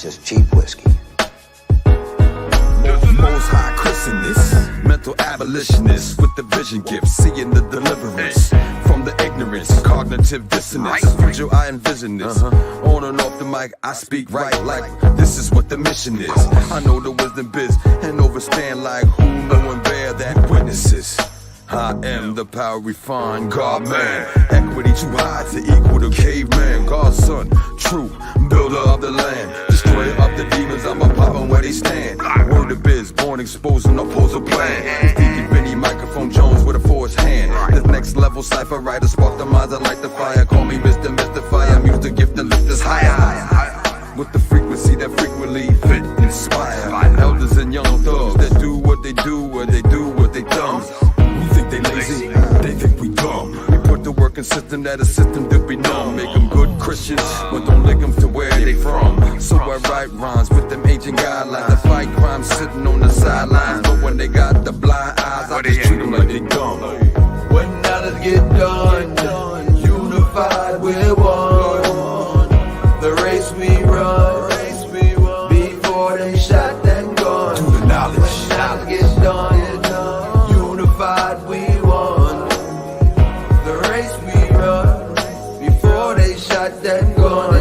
That's just cheap whiskey. Most high Christianness, mental abolitionist with the vision gift, seeing the deliverance from the ignorance, cognitive dissonance. Future I envision this. On and off the mic, I speak right like this is what the mission is. I know the wisdom biz and overstand like who know and bear that witnesses. I am the power refined, God man. Equity too high to equal the caveman. God's son, true builder of the land. Destroyer of the demons, I'm a poppin' where they stand. Word of biz, born exposing opposing plan. Deacon Benny, microphone Jones with a forced hand. The next level cipher writer, spark the minds and light the fire. Call me Mr. Mystifier, I'm used to gift and lift us higher. With the frequency that frequently fit, inspire. Elders and young thugs that do what they do, where they do what they thumbs. They lazy, they think we dumb. We put the work in system that a system to be numb. Make them good Christians, but don't link them to where they from. So I write rhymes with them ancient guidelines. I fight crime sitting on the sidelines. But when they got the blind eyes, I just treat them like they dumb. When knowledge get done, unified we're one. The race we run, before they shot that gun. To the knowledge. When knowledge gets done, unified we won. The race we run, before they shot that gun.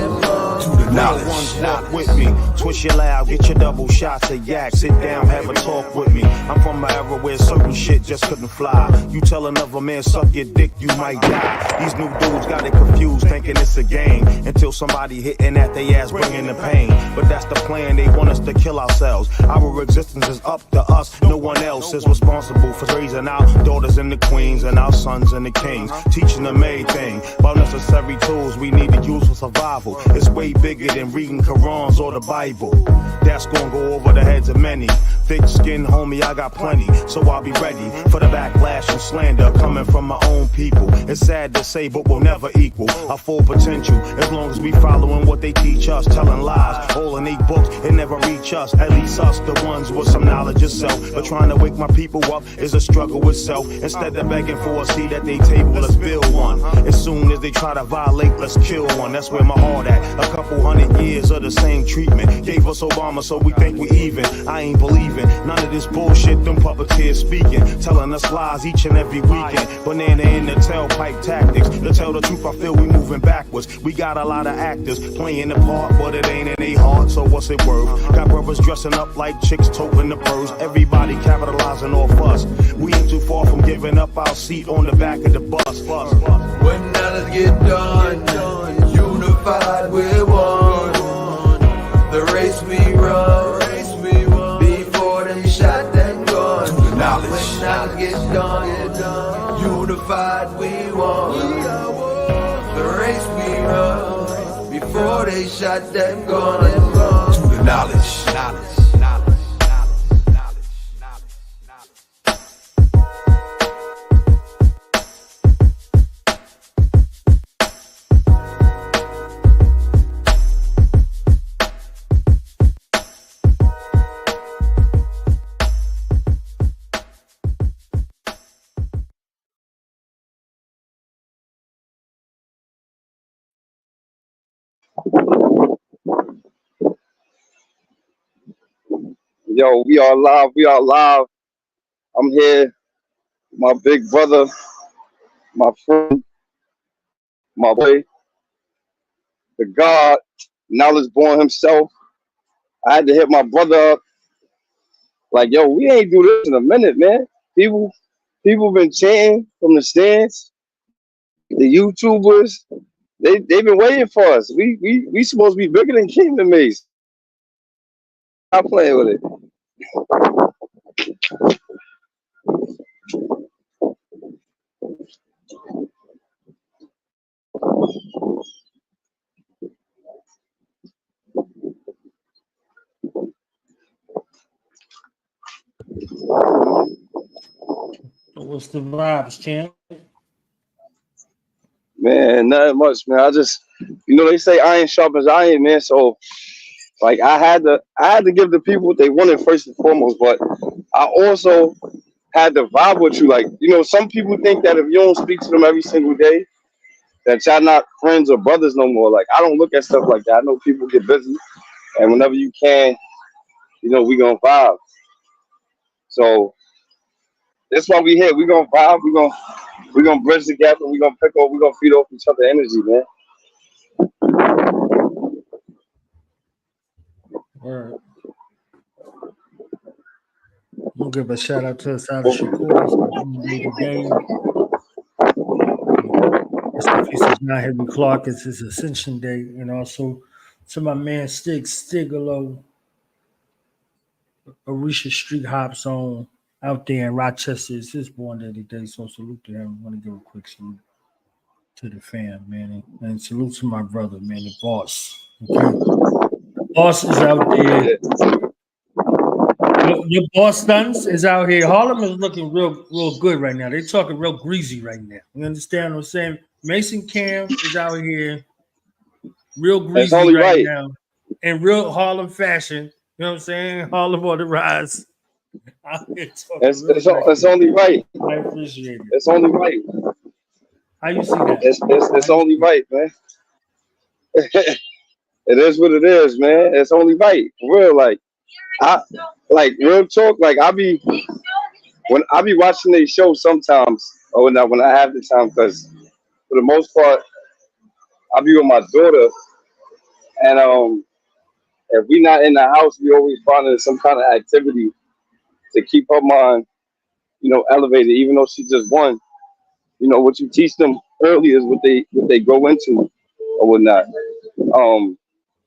To the knowledge. Walk with me, twist your loud, get your double shots of yak. Sit down, have a talk with me. I'm from an era where certain shit just couldn't fly. You tell another man suck your dick, you might die. These new dudes got it confused, thinking it's a game, until somebody hitting at they ass, bringing the pain. But that's the plan, they want us to kill ourselves. Our existence is up to us, no one else is responsible for raising our daughters and the queens and our sons and the kings. Teaching them everything about necessary tools we need to use for survival. It's way bigger than reading Qurans or the Bible. That's gonna go over the heads of many. Thick skin, homie, I got plenty, so I'll be ready for the backlash and slander coming from my own people. It's sad to say, but we'll never equal our full potential as long as we following what they teach us. Telling lies, all in 8 books, it never reach us. At least us, the ones with some knowledge of self. But trying to wake my people up is a struggle with self. Instead of begging for a seat at their table, let's build one. As soon as they try to violate, let's kill one. That's where my heart at. A couple 100 years of the same treatment gave us Obama, so we think we even. I ain't believing none of this bullshit them puppeteers speaking, telling us lies each and every weekend. Banana in the tailpipe tactics. To tell the truth, I feel we moving backwards. We got a lot of actors playing the part, but it ain't in their heart, so what's it worth? Got brothers dressing up like chicks toting the purse. Everybody capitalizing off us. We ain't too far from giving up our seat on the back of the bus. When knowledge get done, unified we're one. The race we run, before they shot that gun. To the knowledge. When knowledge gets done, unified we won. The race we run, before they shot that gun. To the knowledge. Yo, we are live. I'm here, my big brother, my friend, my boy, the God, knowledge born himself. I had to hit my brother up. Like, yo, we ain't do this in a minute, man. People been chanting from the stands. The YouTubers, they've been waiting for us. We supposed to be bigger than Kingdom Maze. I'm playing with it. What's the vibes, champ? Man, not much, man. I just, they say iron sharpens iron, man. So, like, I had to give the people what they wanted first and foremost, but I also had to vibe with you. Like, some people think that if you don't speak to them every single day, that y'all not friends or brothers no more. Like, I don't look at stuff like that. I know people get busy, And whenever you can, we gonna vibe. So that's why we here. We gonna vibe. We gonna bridge the gap, and we gonna pick up. We gonna feed off each other energy, man. All right. We'll give a shout out to us out of Shakur. It's his birthday today. Rest in peace is not Henry Clark. It's his Ascension Day, and also to my man Stigalo, Arisha Street Hops on out there in Rochester. It's his born day today, so salute to him. I want to give a quick salute to the fam, man, and salute to my brother, man, the boss. Okay, the boss is out there. Your boss sons is out here. Harlem is looking real good right now. They're talking real greasy right now. You understand what I'm saying? Mason Cam is out here real It's greasy only right right. now in real Harlem fashion. You know what I'm saying? Harlem on the rise. It's only right. I appreciate it. It's only right. How you see that? It's only right, man. It is what it is, man. It's only right. For real, real talk. Like when I be watching these shows sometimes, or when I have the time, because for the most part, I be with my daughter, and if we not in the house, we always finding some kind of activity to keep her mind, elevated. Even though she just won, what you teach them early is what they go into or whatnot.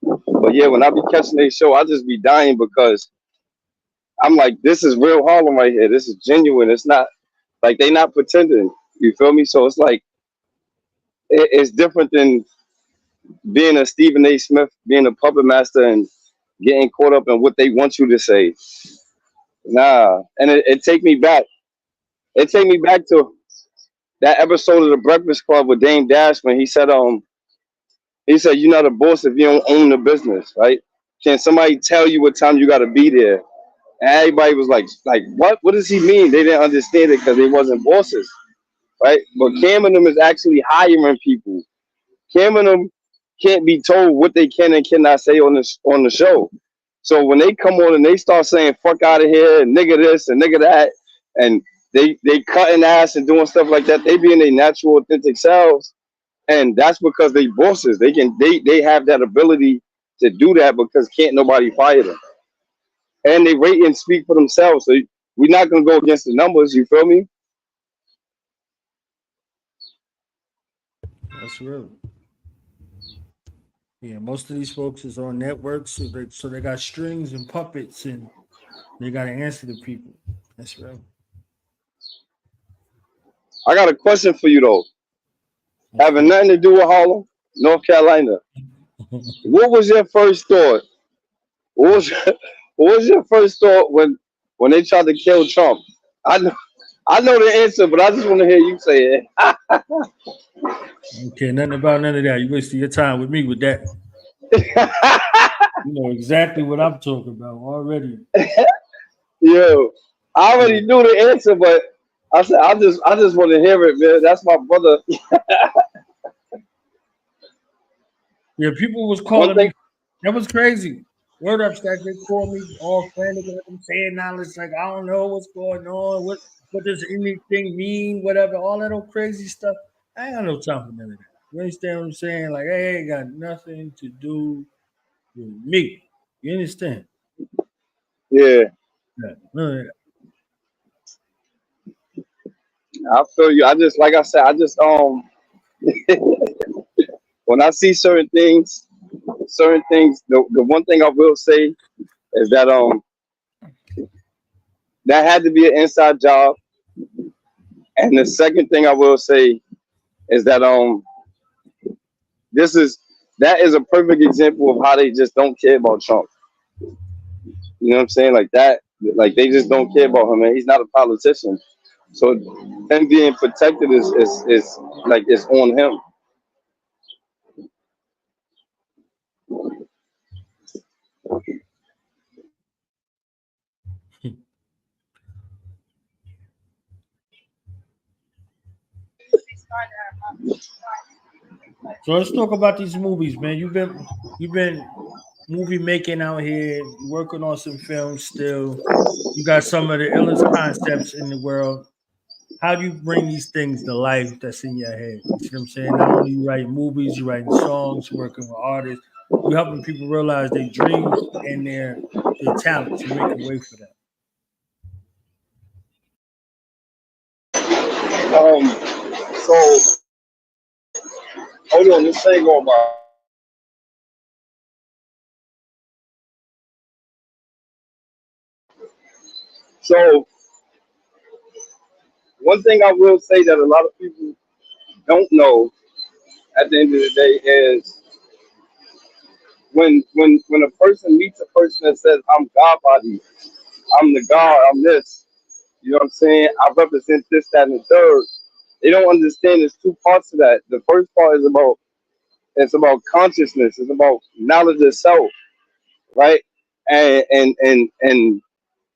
But yeah, when I be catching a show, I just be dying because I'm like, this is real Harlem right here. This is genuine. It's not like they not pretending. You feel me? So it's like it's different than being a Stephen A. Smith, being a puppet master, and getting caught up in what they want you to say. Nah, and it take me back. It take me back to that episode of The Breakfast Club with Dame Dash when he said you're not a boss if you don't own the business, right? Can somebody tell you what time you got to be there? And everybody was like what? What does he mean? They didn't understand it because they wasn't bosses, right? But Cam and them is actually hiring people. Cam and them can't be told what they can and cannot say on the show. So when they come on and they start saying "fuck out of here" and "nigga this" and "nigga that," and they cutting ass and doing stuff like that, they be in their natural, authentic selves, and that's because they bosses. They have that ability to do that because can't nobody fire them, and they rate and speak for themselves. So we're not gonna go against the numbers. You feel me? That's real. Yeah, most of these folks is on networks, so they got strings and puppets, and they got to answer to people. That's real. I got a question for you though. Having nothing to do with Harlem, North Carolina. What was your first thought? What was your first thought when they tried to kill Trump? I know the answer, but I just want to hear you say it. Okay, nothing about none of that. You wasted your time with me with that. You know exactly what I'm talking about already. Yo, I already knew the answer, but I said I just want to hear it, man. That's my brother. Yeah, people was calling me. That was crazy. Word up, Staxx. They called me all frantic and I'm saying now it's like I don't know what's going on. What does anything mean? Whatever, all that old crazy stuff. I ain't got no time for none of that. You understand what I'm saying? Like, hey, ain't got nothing to do with me. You understand? Yeah, None of that. I feel you. I just like I said, when I see certain things, the one thing I will say is that that had to be an inside job. And the second thing I will say is that that is a perfect example of how they just don't care about Trump. You know what I'm saying? Like that, like they just don't care about him, man. He's not a politician. So him being protected is like it's on him. So let's talk about these movies, man. You've been movie making out here, working on some films still. You got some of the illest concepts in the world. How do you bring these things to life that's in your head? You see what I'm saying? Not only you write movies, you writing songs, you working with artists, you helping people realize their dreams and their talents and making way for them. So hold on, this thing going by. So one thing I will say that a lot of people don't know at the end of the day is when a person meets a person that says, I'm God body, I'm the God, I'm this, you know what I'm saying? I represent this, that, and the third. They don't understand there's two parts to that. The first part is about it's about consciousness, it's about knowledge of self, right? And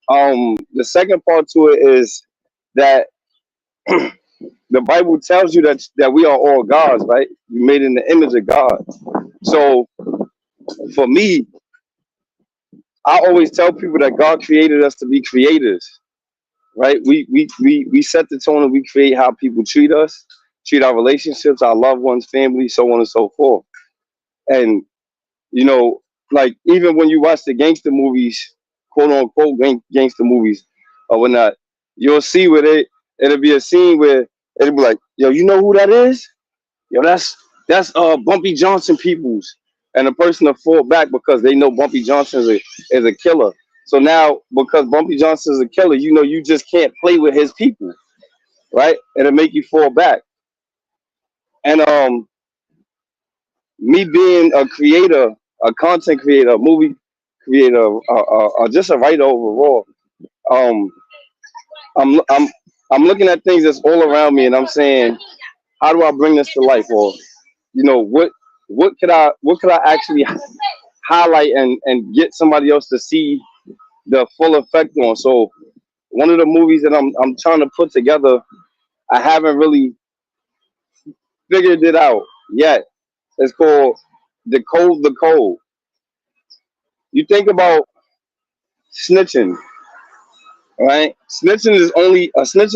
the second part to it is that the Bible tells you that we are all gods, right? We made in the image of God. So for me, I always tell people that God created us to be creators, right? We set the tone and we create how people treat us, treat our relationships, our loved ones, family, so on and so forth. And you know, like even when you watch the gangster movies, quote unquote gangster movies or whatnot, you'll see where it'll be a scene where it'll be like, yo, you know who that is? Yo, that's Bumpy Johnson peoples. And the person will fall back because they know Bumpy Johnson is a killer. So now because Bumpy Johnson is a killer, you know you just can't play with his people, right? It'll make you fall back. And me being a creator, a content creator, a movie creator, just a writer overall, um, I'm I'm looking at things that's all around me, and I'm saying, how do I bring this to life? Or you know, what could I actually highlight and get somebody else to see the full effect on? So one of the movies that I'm trying to put together, I haven't really figured it out yet. It's called The Code. The Code. You think about snitching, right? Snitch is only a snitch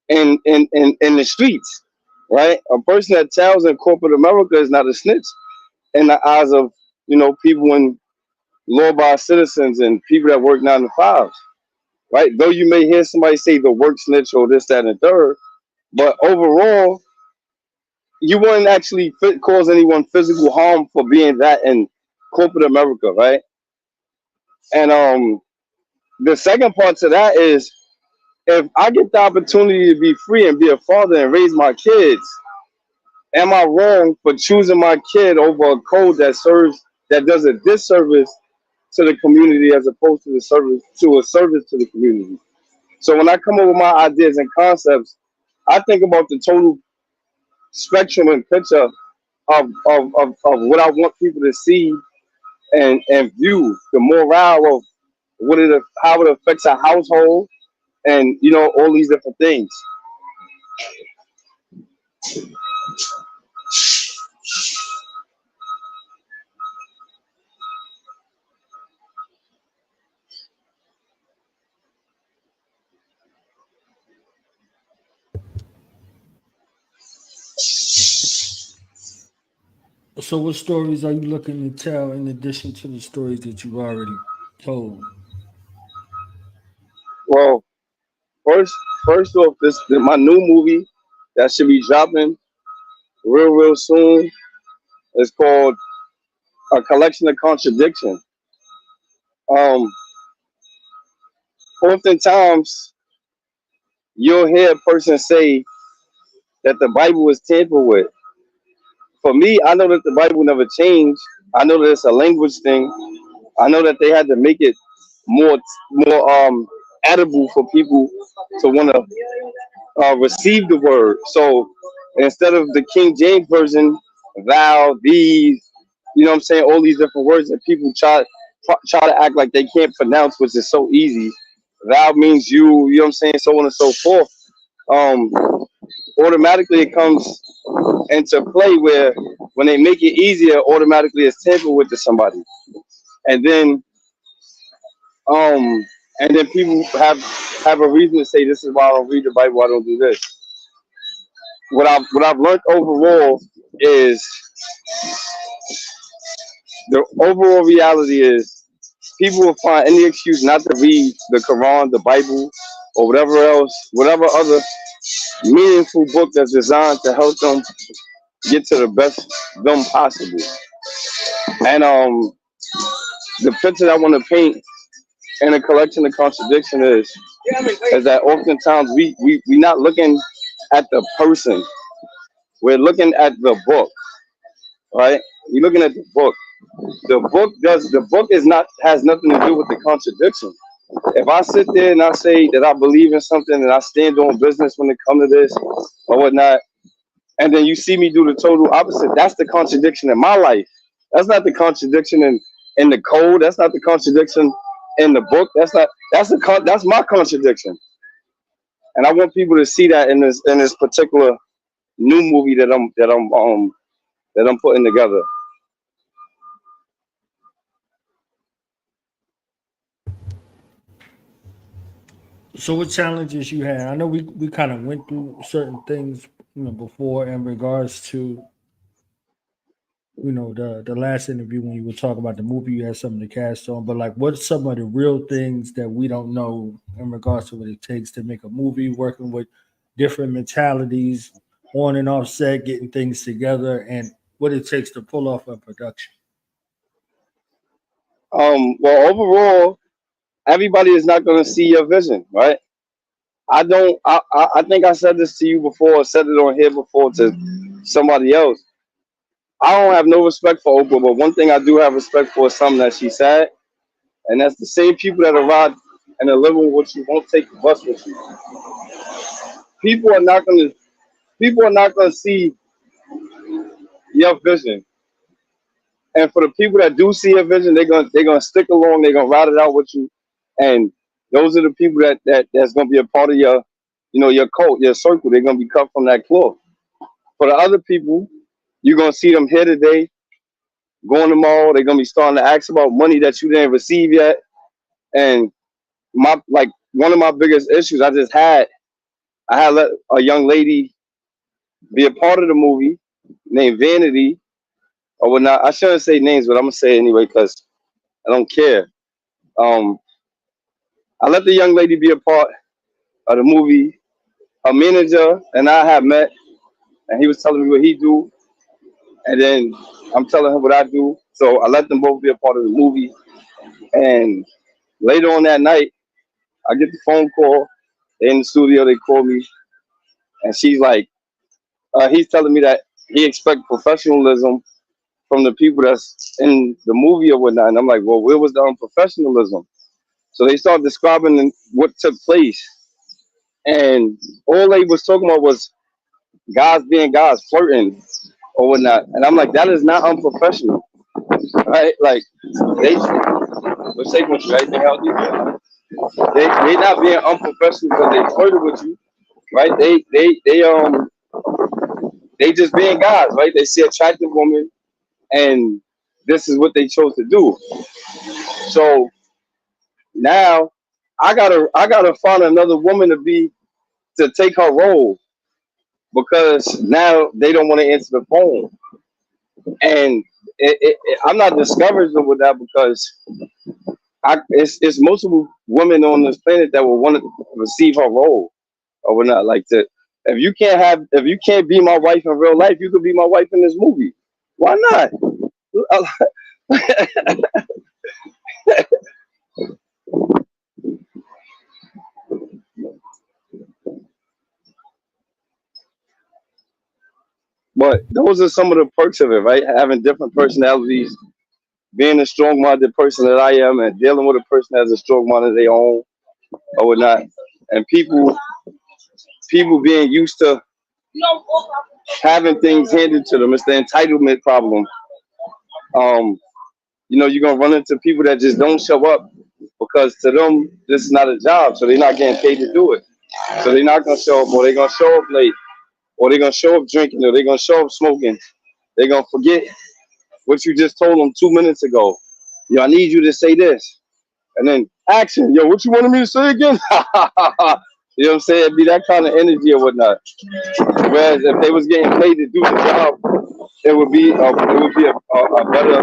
in the streets, right? A person that tells in corporate America is not a snitch in the eyes of people in law-abiding citizens and people that work 9 to 5s, right? Though you may hear somebody say the work snitch or this, that, and the third, but overall, you wouldn't actually cause anyone physical harm for being that in corporate America, right? And the second part to that is if I get the opportunity to be free and be a father and raise my kids, am I wrong for choosing my kid over a code that does a disservice to the community as opposed to a service to the community? So when I come up with my ideas and concepts, I think about the total spectrum and picture of what I want people to see and view the morale of how it affects a household and all these different things. So, what stories are you looking to tell in addition to the stories that you've already told? Well, first first off, my new movie that should be dropping real soon is called A Collection of Contradiction. Um, Oftentimes you'll hear a person say that the Bible was tampered with. For me, I know that the Bible never changed. I know that it's a language thing. I know that they had to make it more edible for people to want to receive the word. So instead of the King James version, thou, these, what I'm saying, all these different words that people try to act like they can't pronounce, which is so easy. Thou means you, you know what I'm saying, so on and so forth. Um, Automatically it comes into play where when they make it easier, automatically it's tampered with to somebody, and then um and then people have a reason to say this is why I don't read the Bible, I don't do this. What I've learned overall is the overall reality is people will find any excuse not to read the Quran, the Bible, or whatever else, whatever other meaningful book that's designed to help them get to the best them possible. And the picture I want to paint in a collection of contradiction is that oftentimes we not looking at the person, we're looking at the book, right? We're looking at the book. The book is not has nothing to do with the contradiction. If I sit there and I say that I believe in something and I stand on business when it comes to this or whatnot, and then you see me do the total opposite, that's the contradiction in my life. That's not the contradiction in the code. That's not the contradiction in the book. That's my contradiction. And I want people to see that in this particular new movie that I'm putting together. So what challenges you had? I know we kind of went through certain things, before in regards to, the last interview when you were talking about the movie you had something to cast on, but like what's some of the real things that we don't know in regards to what it takes to make a movie, working with different mentalities on and off set, getting things together, and what it takes to pull off a production? Well, overall, everybody is not going to see your vision, right? I don't. I think I said this to you before. Said it on here before to somebody else. I don't have no respect for Oprah, but one thing I do have respect for is something that she said, and that's the same people that arrive and are living with you won't take the bus with you. People are not gonna. People are not gonna see your vision, and for the people that do see your vision, they're gonna stick along. They're gonna ride it out with you, and those are the people that's gonna be a part of your, your cult, your circle. They're gonna be cut from that cloth. For the other people, you're gonna see them here today, going tomorrow. They're gonna be starting to ask about money that you didn't receive yet. And one of my biggest issues I had let a young lady be a part of the movie named Vanity or whatnot. I shouldn't say names, but I'm gonna say it anyway because I don't care. Um, I let the young lady be a part of the movie. Her manager and I have met, and he was telling me what he do, and then I'm telling him what I do. So I let them both be a part of the movie. And later on that night, I get the phone call. They're in the studio. They call me, and she's like, he's telling me that he expects professionalism from the people that's in the movie or whatnot. And I'm like, well, where was the unprofessionalism? So they start describing what took place, and all they was talking about was guys being guys, flirting or whatnot. And I'm like, that is not unprofessional, right? Like they, let's take what you right. They not being unprofessional because they flirted with you, right? They just being guys, right? They see attractive women, and this is what they chose to do. So now I gotta find another woman to take her role because now they don't want to answer the phone, and I'm not discouraged with that because it's multiple women on this planet that will want to receive her role or whatnot. Like to, if you can't be my wife in real life, you could be my wife in this movie. Why not? But those are some of the perks of it, right? Having different personalities, being a strong-minded person that I am, and dealing with a person that has a strong mind of their own or whatnot, and people being used to having things handed to them. It's the entitlement problem. Um, you're gonna run into people that just don't show up because to them this is not a job, so they're not getting paid to do it. So they're not gonna show up, or they're gonna show up late, or they're gonna show up drinking, or they're gonna show up smoking. They're gonna forget what you just told them 2 minutes ago. Yo, I need you to say this. And then action, yo, what you wanted me to say again? You know what I'm saying? It'd be that kind of energy or whatnot. Whereas if they was getting paid to do the job, it would be a better.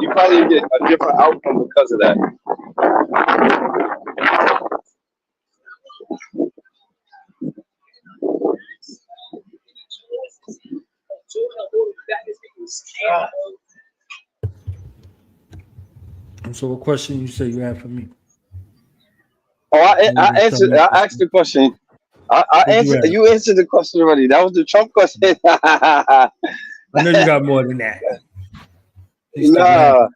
You probably get a different outcome because of that. So, what question you say you have for me? Oh, I answered. I asked the question. I answered. You answered the question already. That was the Trump question. I know you got more than that. Nah.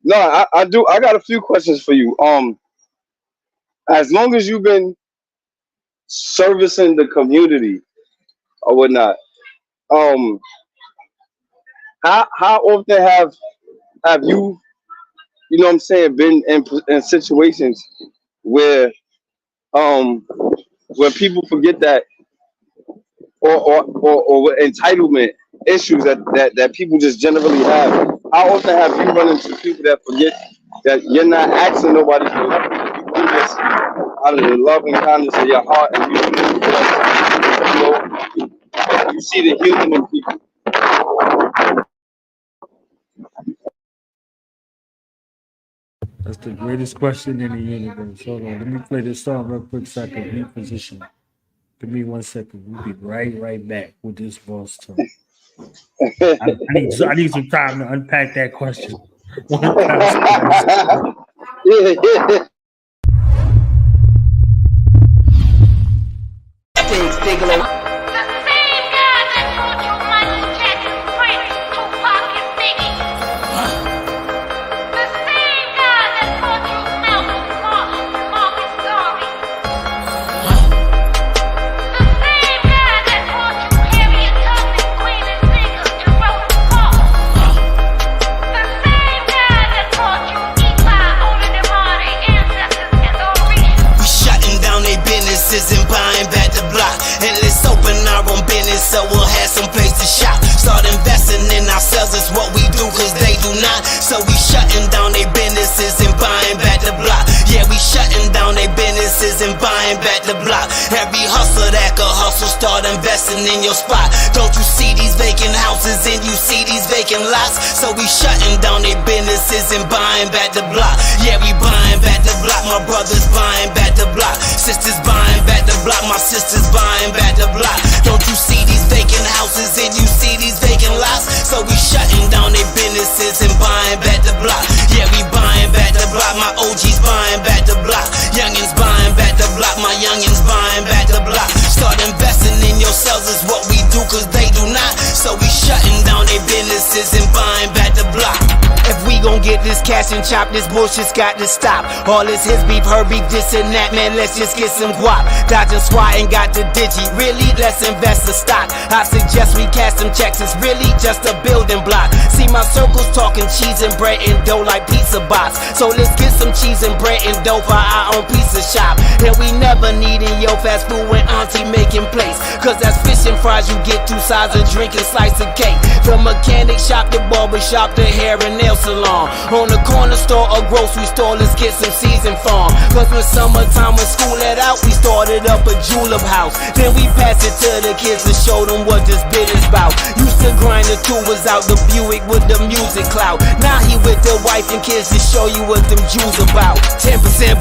No, I do. I got a few questions for you. As long as you've been servicing the community or whatnot, how often have you, you know what I'm saying, been in situations where people forget that, or entitlement issues that people just generally have? How often have you run into people that forget that you're not asking nobody for nothing? You do this out of the love and kindness of your heart, and you see the human in people. That's the greatest question in the universe. Hold on, let me play this song real quick so I can reposition. Give me 1 second. We'll be right back with this boss talk. I need some time to unpack that question. And buying back the block, and let's open our own business so we'll have some place to shop. Start investing in ourselves, is what we do, cause they do not. So we shutting down their businesses and buying back the block. Yeah, we shutting down their businesses and buying back the block. Every hustler that could hustle, start investing in your spot. Don't you see these vacant houses and you see these vacant lots? So we shutting down their businesses and buying back the block. Yeah, we buying back the block. My brothers buying back the block. Sisters buying back the block. My sisters buying back the block. Don't you see these vacant houses and you see these vacant lots? So we shutting down their businesses and buying back the block. Yeah, we buying back the block. My OGs buying back the block. Youngins buying back the block. My youngins buying back the block. Start investing in yourselves is what we do, cause they do not. So we shutting down their businesses and buying back the block. If we gon' get this cash and chop, this bullshit's got to stop. All this his beef, her beef, this and that, man, let's just get some guap. Dodging SWAT and got the digi, really, let's invest in stock. I suggest we cash some checks, it's really just a building block. See my circles talking cheese and bread and dough like pizza box. So let's get some cheese and bread and dough for our own pizza shop. And we never needin' your fast food when auntie making plates, cause that's fish and fries, you get 2 sides of drink and slice of cake. From mechanic shop to barber shop to hair and nail salon. On the corner store or grocery store, let's get some seasoned farm. Cause when summertime, when school let out, we started up a julep house. Then we passed it to the kids to show them what this bit is about. Used to grind the tubers out the Buick with the music clout. Now he with the wife and kids to show you what them Jews about. 10%, $100,000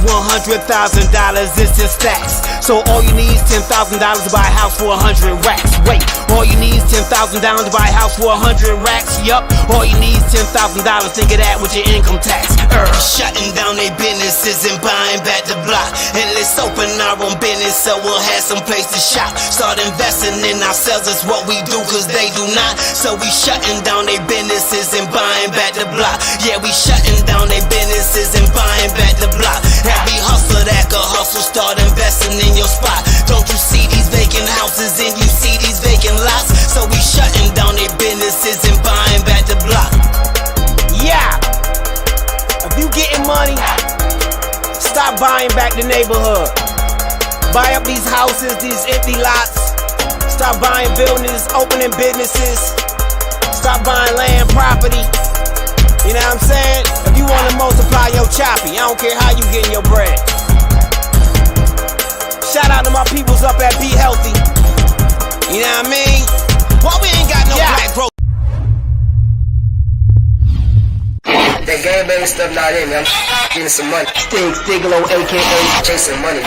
is in stacks. So all you need is $10,000 to buy a house for 100 racks. Wait, all you need is $10,000 to buy a house for 100 racks. Yup, all you need is $10,000. Think of that with your income tax. Shutting down their businesses and buying back the block. And let's open our own business so we'll have some place to shop. Start investing in ourselves is what we do, cause they do not. So we shutting down their businesses and buying back the block. Yeah, we shutting down their businesses and buying back the block. Every hustler that could hustle, start investing in your spot. Don't you see these vacant houses and you see these vacant lots? So we shutting down their businesses and buying back the block. Yeah, if you getting money, stop buying back the neighborhood. Buy up these houses, these empty lots. Stop buying buildings, opening businesses. Stop buying land, property. You know what I'm saying? If you wanna multiply your choppy, I don't care how you getting your bread. Shout out to my peoples up at Be Healthy. You know what I mean? Why we ain't got no black growth? That gangbang stuff not in me. I'm getting some money. Stiglo, aka chasing money.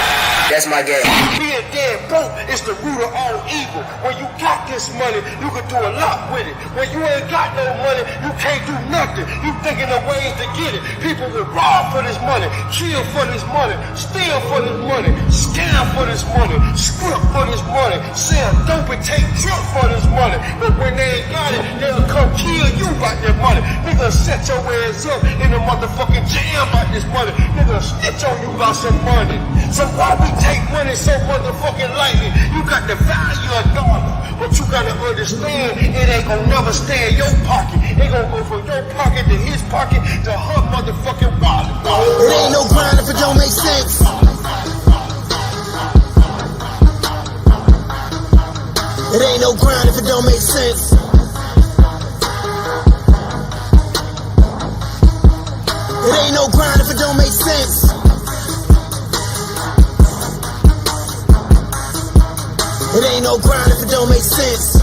That's my game. Being dead broke is the root of all evil. When you got this money, you can do a lot with it. When you ain't got no money, you can't do nothing. You thinking of ways to get it. People will rob for this money, kill for this money, steal for this money, scam for this money, script for this money, sell dope and take drugs for this money. But when they ain't got it, they'll come kill you about their money. Nigga, set your ass up in the motherfucking jail about this money. Nigga, snitch on you about some money. So why we take money so motherfucking lightly? You got the value of dollar, but you gotta understand it ain't gonna never stay in your pocket. It gonna go from your pocket to his pocket to her motherfucking wallet. It ain't no grind if it don't make sense. It ain't no grind if it don't make sense. It ain't no grind if it don't make sense. It ain't no grind if it don't make sense.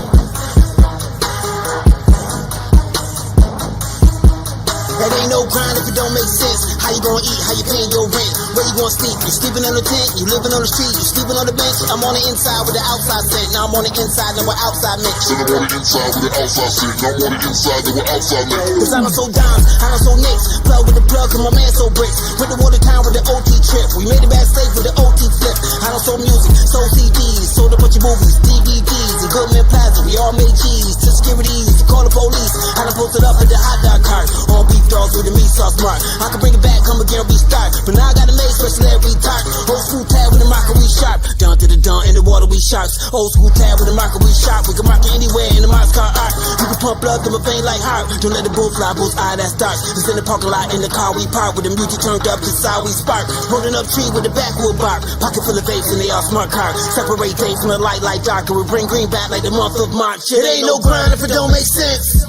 It ain't no grind if it don't make sense. How you gonna eat? How you paying your rent? Where you gonna sleep? You sleeping on the tent? You living on the street? You sleeping on the bench? I'm on the inside with the outside scent. Now I'm on the inside, now we're outside mix. Then I'm on the inside with the outside scent. Now I'm on the inside, then we're outside mix. Cause I don't so dimes, I don't so nicks. Plug with the plug, cause my man so bricks. With the water town with the OT trip. We made it bad safe with the OT flip. I don't so music, so CDs, sold a bunch of movies, DVDs, and Goodman Plaza. We all made cheese, to securities, to call the police. I done posted up at the hot dog cart. All beef dogs with the meat sauce mark. I can bring it back, come again, restart. But now I got a made special every tart. Old school tab with the marker, we sharp. Down to the dawn, in the water, we sharks. Old school tab with the marker, we sharp. We can mark it anywhere in the Moss car art. You can pump blood through my vein like heart. Don't let the bull fly, bull's eye, that's dark. It's in the parking lot, in the car we park. With the music turned up, to side we spark. Rolling up tree with the backwood bark. Pocket full of vapes and they all smart cars. Separate day from the light like darker. We bring green back like the month of March. It ain't no grind if it don't make sense.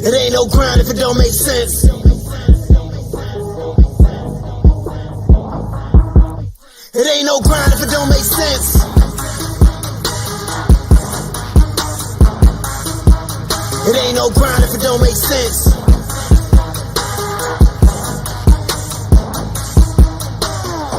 It ain't no grind if it don't make sense. It ain't no grind if it don't make sense. It ain't no grind if it don't make sense.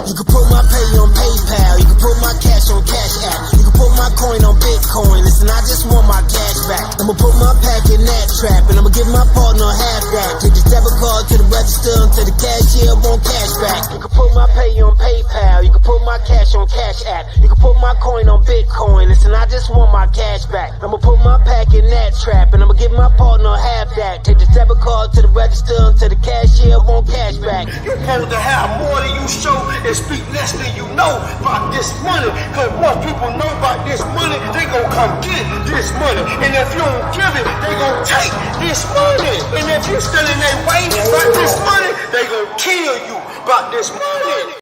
You can put my pay on PayPal. You can put my cash on Cash App. You can put my coin on Bitcoin. Listen, I just want my cash back. I'ma put my pack in that trap, and I'ma give my partner half that. Take this debit card to the register until the cashier want cash back. You can put my pay on PayPal. You can put my cash on Cash App. You can put my coin on Bitcoin. Listen, I just want my cash back. I'ma put my pack in that trap, and I'ma give my partner half that. Take this debit card to the register until the cashier want cash back. You supposed to have more than you show and speak less than you know about this money. Cause once people know about this money, they gon' come get this money. And if you don't give it, they gon' take this money. And if you still in their way about this money, they gon' kill you about this money.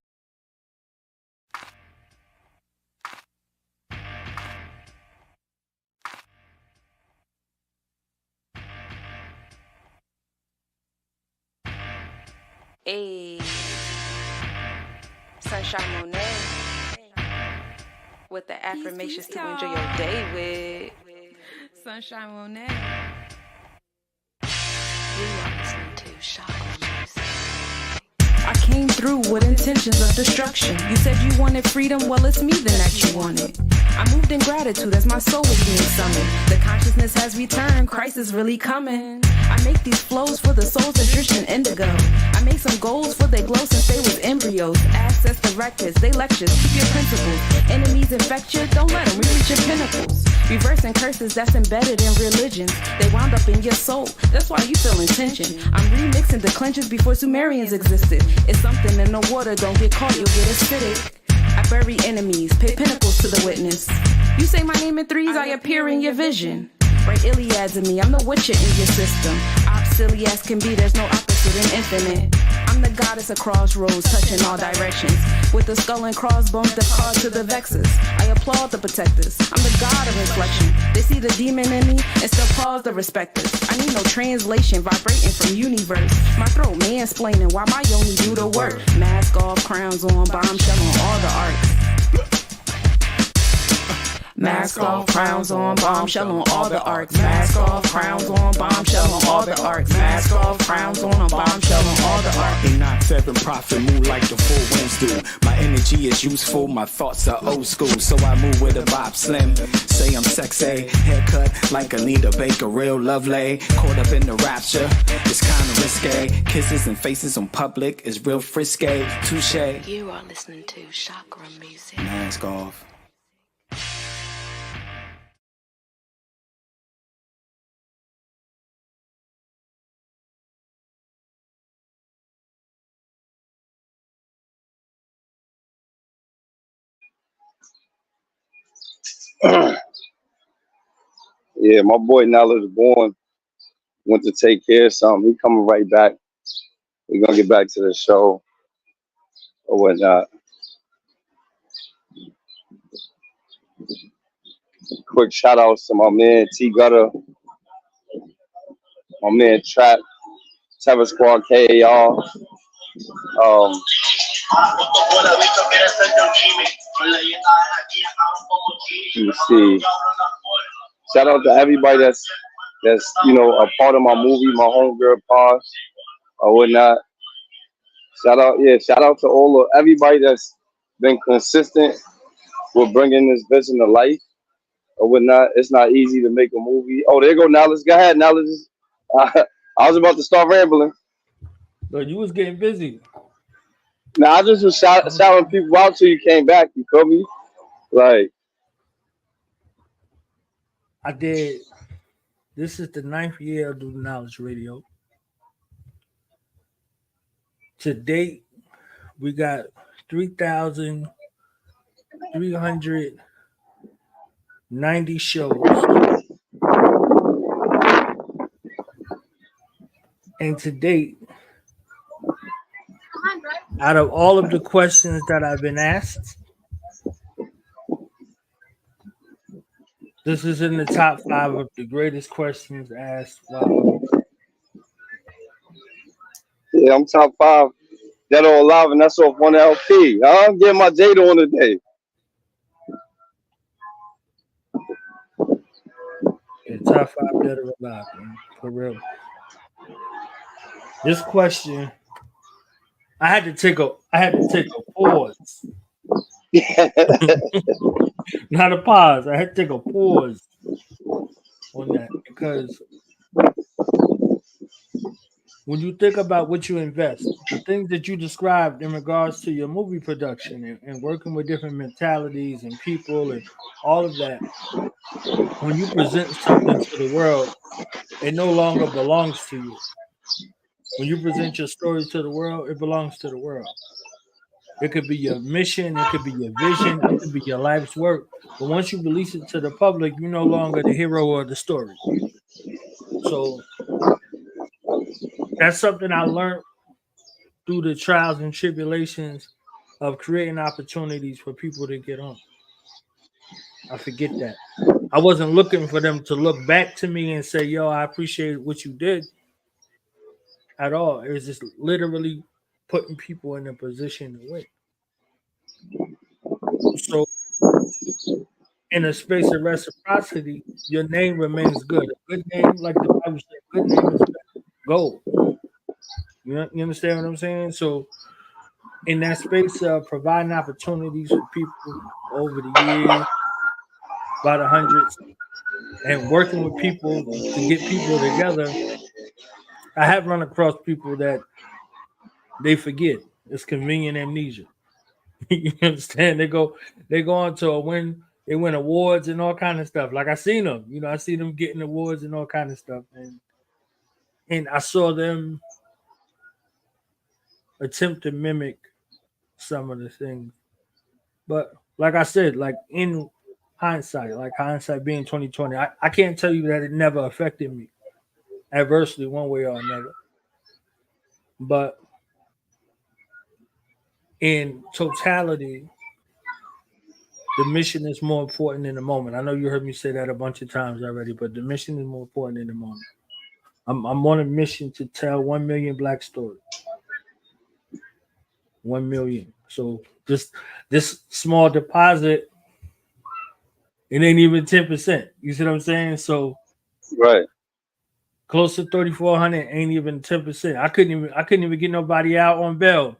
Hey, Sunshine Monet with the affirmations to enjoy your day with Sunshine Monet. You are listening to Chakra Music. I came through with intentions of destruction. You said you wanted freedom, well it's me then that you wanted. I moved in gratitude as my soul was being summoned. The consciousness has returned, Christ is really coming. I make these flows for the souls that drift in indigo. I make some goals for they glow since they was embryos. Access the records, they lectures, keep your principles. Enemies infect you, don't let them reach your pinnacles. Reversing curses that's embedded in religions. They wound up in your soul, that's why you feel tension. I'm remixing declensions before Sumerians existed. It's something in the water, don't get caught, you'll get acidic. I bury enemies, pay pinnacles to the witness. You say my name in threes, I appear in your vision. Write Iliads in me, I'm the witcher in your system. Silly as can be, there's no opposite in infinite. I'm I'm the goddess of crossroads, touching all directions. With the skull and crossbones that cause to the vexes. I applaud the protectors. I'm the god of inflection. They see the demon in me and still pause to respect us. I need no translation, vibrating from universe. My throat mansplaining while my yoni do the work. Mask off, crowns on, bombshell on all the arts. Mask off, crowns on, bombshell on all the arts. Mask off, crowns on, bombshell on all the arts. Mask off, crowns on, bombshell on all the arts. In not seven profit, move like the full winds do. My energy is useful, my thoughts are old school, so I move with a vibe slim. Say I'm sexy, haircut like Anita Baker, real lovely. Caught up in the rapture, it's kinda risque. Kisses and faces on public is real frisky. Touche. You are listening to Chakra Music. Mask off. Yeah, my boy Nala's born. Went to take care of something. He coming right back. We're gonna get back to the show or whatnot. Quick shout outs to my man T Gutter, my man Trap, Terror Squad KAR. Let me see. Shout out to everybody that's a part of my movie, my homegirl Pause or whatnot. Shout out to everybody that's been consistent with bringing this vision to life or whatnot. It's not easy to make a movie. Oh, there you go, Nallis. Go ahead, Nallis. I was about to start rambling. But you was getting busy. Nah, I just was shouting people out till you came back. You feel me? Like, I did. This is the 9th year of Doing Knowledge Radio. To date, we got 3,390 shows. And to date, out of all of the questions that I've been asked, this is in the top 5 of the greatest questions asked. Wow. Yeah, I'm top 5. Dead or Alive, and that's off one LP. I'm getting my Jada on today. Yeah, top 5 Dead or Alive, man. For real. This question, I had to take a pause. Not a pause. I had to take a pause on that because when you think about what you invest, the things that you described in regards to your movie production and working with different mentalities and people and all of that, when you present something to the world, it no longer belongs to you. When you present your story to the world, it belongs to the world. It could be your mission, it could be your vision, it could be your life's work. But once you release it to the public, you're no longer the hero of the story. So that's something I learned through the trials and tribulations of creating opportunities for people to get on. I forget that. I wasn't looking for them to look back to me and say, yo, I appreciate what you did at all. It was just literally putting people in a position to win. So in a space of reciprocity, your name remains good. A good name, like the Bible said, good name is gold. You understand what I'm saying? So in that space of providing opportunities for people over the years, by the hundreds, and working with people to get people together, I have run across people that they forget. It's convenient amnesia. You understand? They go on to they win awards and all kind of stuff. Like I seen them, I see them getting awards and all kind of stuff, and I saw them attempt to mimic some of the things. But like I said, like in hindsight being 2020, I can't tell you that it never affected me adversely one way or another. But in totality, the mission is more important than the moment. I know you heard me say that a bunch of times already, but the mission is more important than the moment. I'm on a mission to tell 1 million black stories. 1 million. So this small deposit, it ain't even 10%. You see what I'm saying? So Right. close to 3,400 ain't even 10%. I couldn't even get nobody out on bail.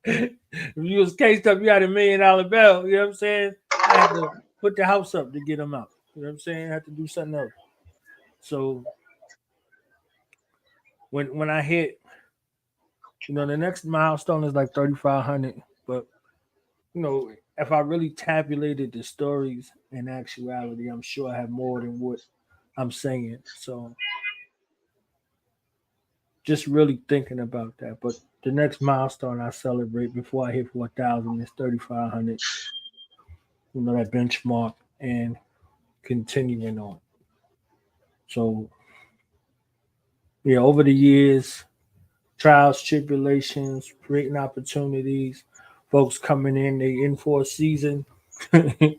If you was cased up, you had $1 million bail. You know what I'm saying? I had to put the house up to get them out. You know what I'm saying? I had to do something else. So when I hit, the next milestone is like 3,500. But if I really tabulated the stories in actuality, I'm sure I have more than what I'm saying. So just really thinking about that. But the next milestone I celebrate before I hit 4,000 is 3,500. That benchmark and continuing on. So yeah, over the years, trials, tribulations, creating opportunities, folks coming in, they in for a season. My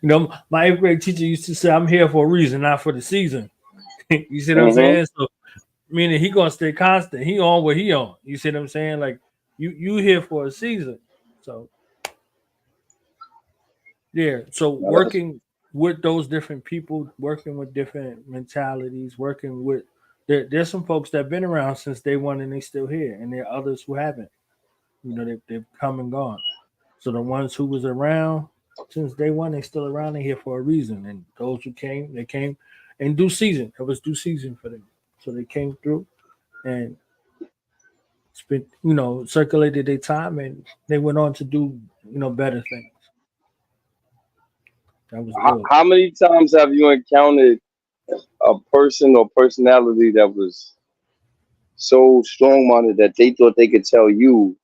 8th grade teacher used to say, "I'm here for a reason, not for the season." You see what I'm saying? So meaning he gonna stay constant. He on what he on. You see what I'm saying? Like you here for a season. So yeah. So working with those different people, working with different mentalities, working with there's some folks that have been around since day one and they still here, and there are others who haven't. They've come and gone. So the ones who was around since day one, they still around. They here for a reason. And those who came, they came in due season. It was due season for them. So they came through and spent, circulated their time, and they went on to do, better things. That was ill. How many times have you encountered a person or personality that was so strong-minded that they thought they could tell you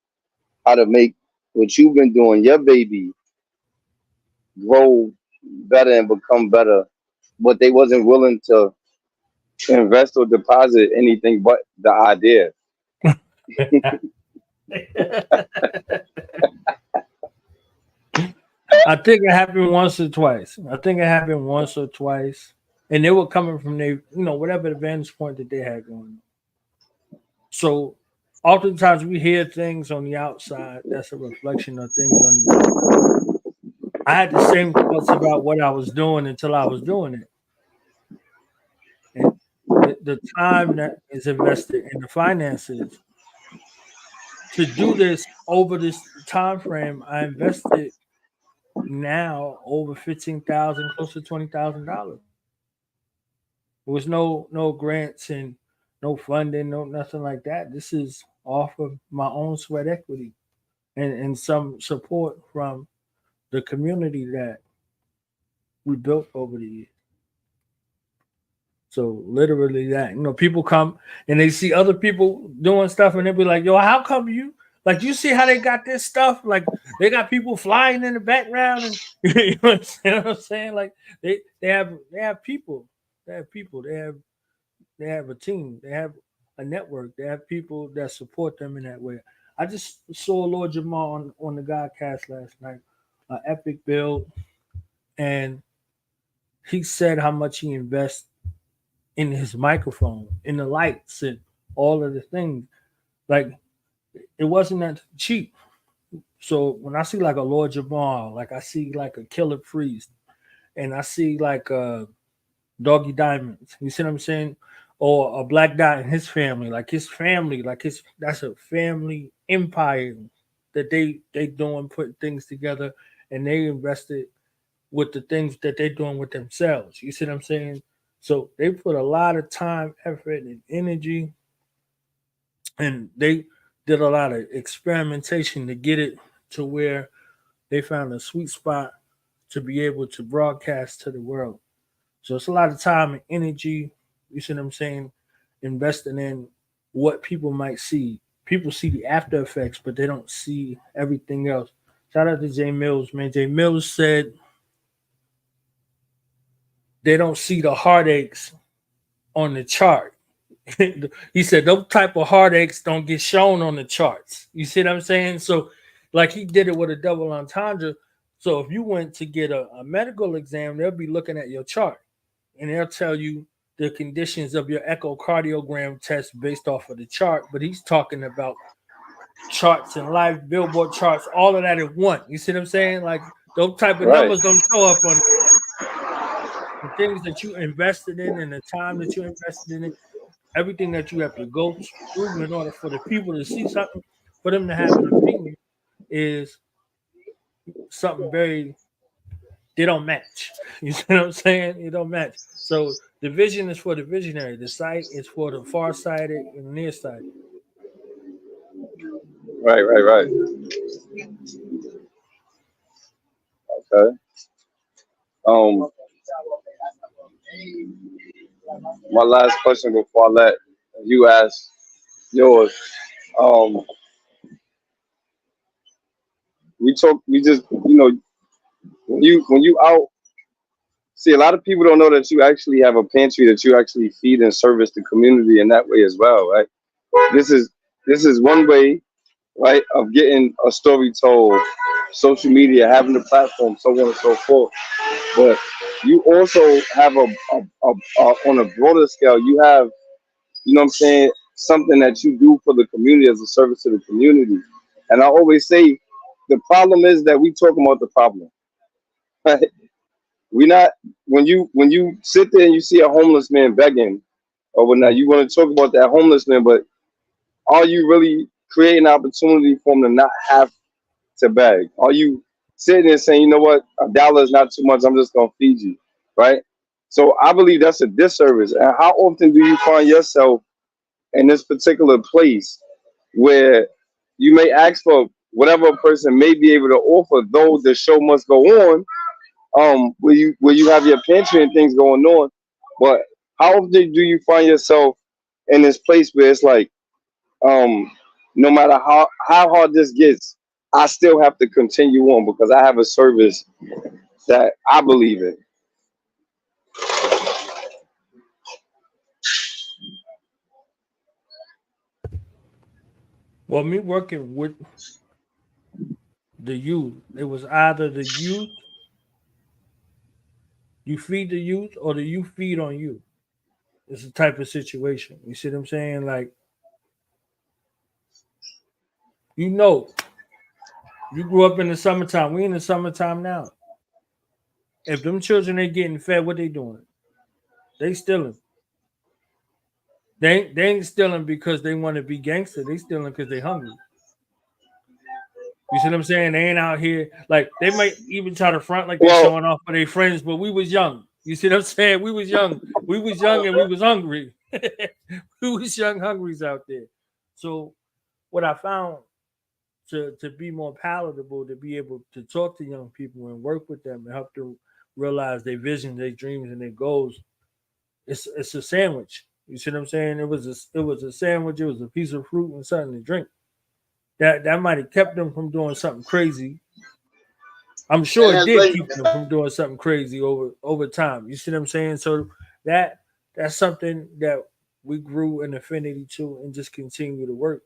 how to make what you've been doing, your baby, grow better and become better, but they wasn't willing to invest or deposit anything but the idea? I think it happened once or twice. And they were coming from their, whatever the vantage point that they had going on. So oftentimes we hear things on the outside that's a reflection of things on the inside. I had the same thoughts about what I was doing until I was doing it. And the time that is invested in the finances to do this over this time frame, I invested now over 15,000, close to $20,000. There was no grants and no funding, no nothing like that. This is off of my own sweat equity and some support from the community that we built over the years. So literally that, people come and they see other people doing stuff and they be like, "Yo, how come you like you see how they got this stuff? Like they got people flying in the background and you know what I'm saying? Like they have people. They have people. They have a team. They have a network. They have people that support them in that way. I just saw Lord Jamal on the Godcast last night, epic build, and he said how much he invests in his microphone, in the lights, and all of the things. Like it wasn't that cheap. So when I see like a Lord Jamal, like I see like a Killer Priest, and I see like Doggy Diamonds, you see what I'm saying? Or a Black Dot and his family, like that's a family empire that they doing, putting things together, and they invested with the things that they're doing with themselves. You see what I'm saying? So they put a lot of time, effort, and energy, and they did a lot of experimentation to get it to where they found a sweet spot to be able to broadcast to the world. So it's a lot of time and energy, you see what I'm saying, investing in what people might see. People see the after effects, but they don't see everything else. Shout out to Jay Mills, man. Jay Mills said they don't see the heartaches on the chart. He said those type of heartaches don't get shown on the charts. You see what I'm saying? So, like he did it with a double entendre. So if you went to get a medical exam, they'll be looking at your chart and they'll tell you the conditions of your echocardiogram test based off of the chart. But he's talking about charts in life, billboard charts, all of that at once. You see what I'm saying? Like those type of numbers don't show up on the things that you invested in and the time that you invested in it, everything that you have to go through in order for the people to see something, for them to have an opinion, is something very, they don't match. You see what I'm saying? It don't match. So the vision is for the visionary. The sight is for the far-sighted and nearsighted. Right. Okay. My last question before I let you ask yours. We just, when you out, see, a lot of people don't know that you actually have a pantry that you actually feed and service the community in that way as well, right? This is one way, right, of getting a story told, social media, having the platform, so on and so forth. But you also have on a broader scale, you have, you know what I'm saying, something that you do for the community as a service to the community. And I always say, the problem is that we talk about the problem. Right? We not, when you sit there and you see a homeless man begging or whatnot, you want to talk about that homeless man, but are you really creating an opportunity for him to not have to beg? Are you sitting there saying, you know what, $1 is not too much, I'm just gonna feed you, right? So I believe that's a disservice. And how often do you find yourself in this particular place where you may ask for whatever a person may be able to offer, though the show must go on, where you have your pantry and things going on, but how often do you find yourself in this place where it's like, no matter how hard this gets, I still have to continue on because I have a service that I believe in. Well, me working with the youth, it was either the youth, you feed the youth, or the youth feed on you. It's a type of situation. You see what I'm saying? Like, you know, you grew up in the summertime. We in the summertime now. If them children ain't getting fed, what they doing? They stealing. They ain't stealing because they want to be gangster. They stealing because they hungry. You see what I'm saying? They ain't out here like they might even try to front like they're showing off for their friends, but we was young. You see what I'm saying? We was young. We was young and we was hungry. We was young hungries out there. So what I found to be more palatable, to be able to talk to young people and work with them and help them realize their vision, their dreams, and their goals, it's a sandwich. You see what I'm saying? It was a sandwich. It was a piece of fruit and something to drink. That might have kept them from doing something crazy. I'm sure it did keep them from doing something crazy over time. You see what I'm saying? So that's something that we grew an affinity to and just continue to work.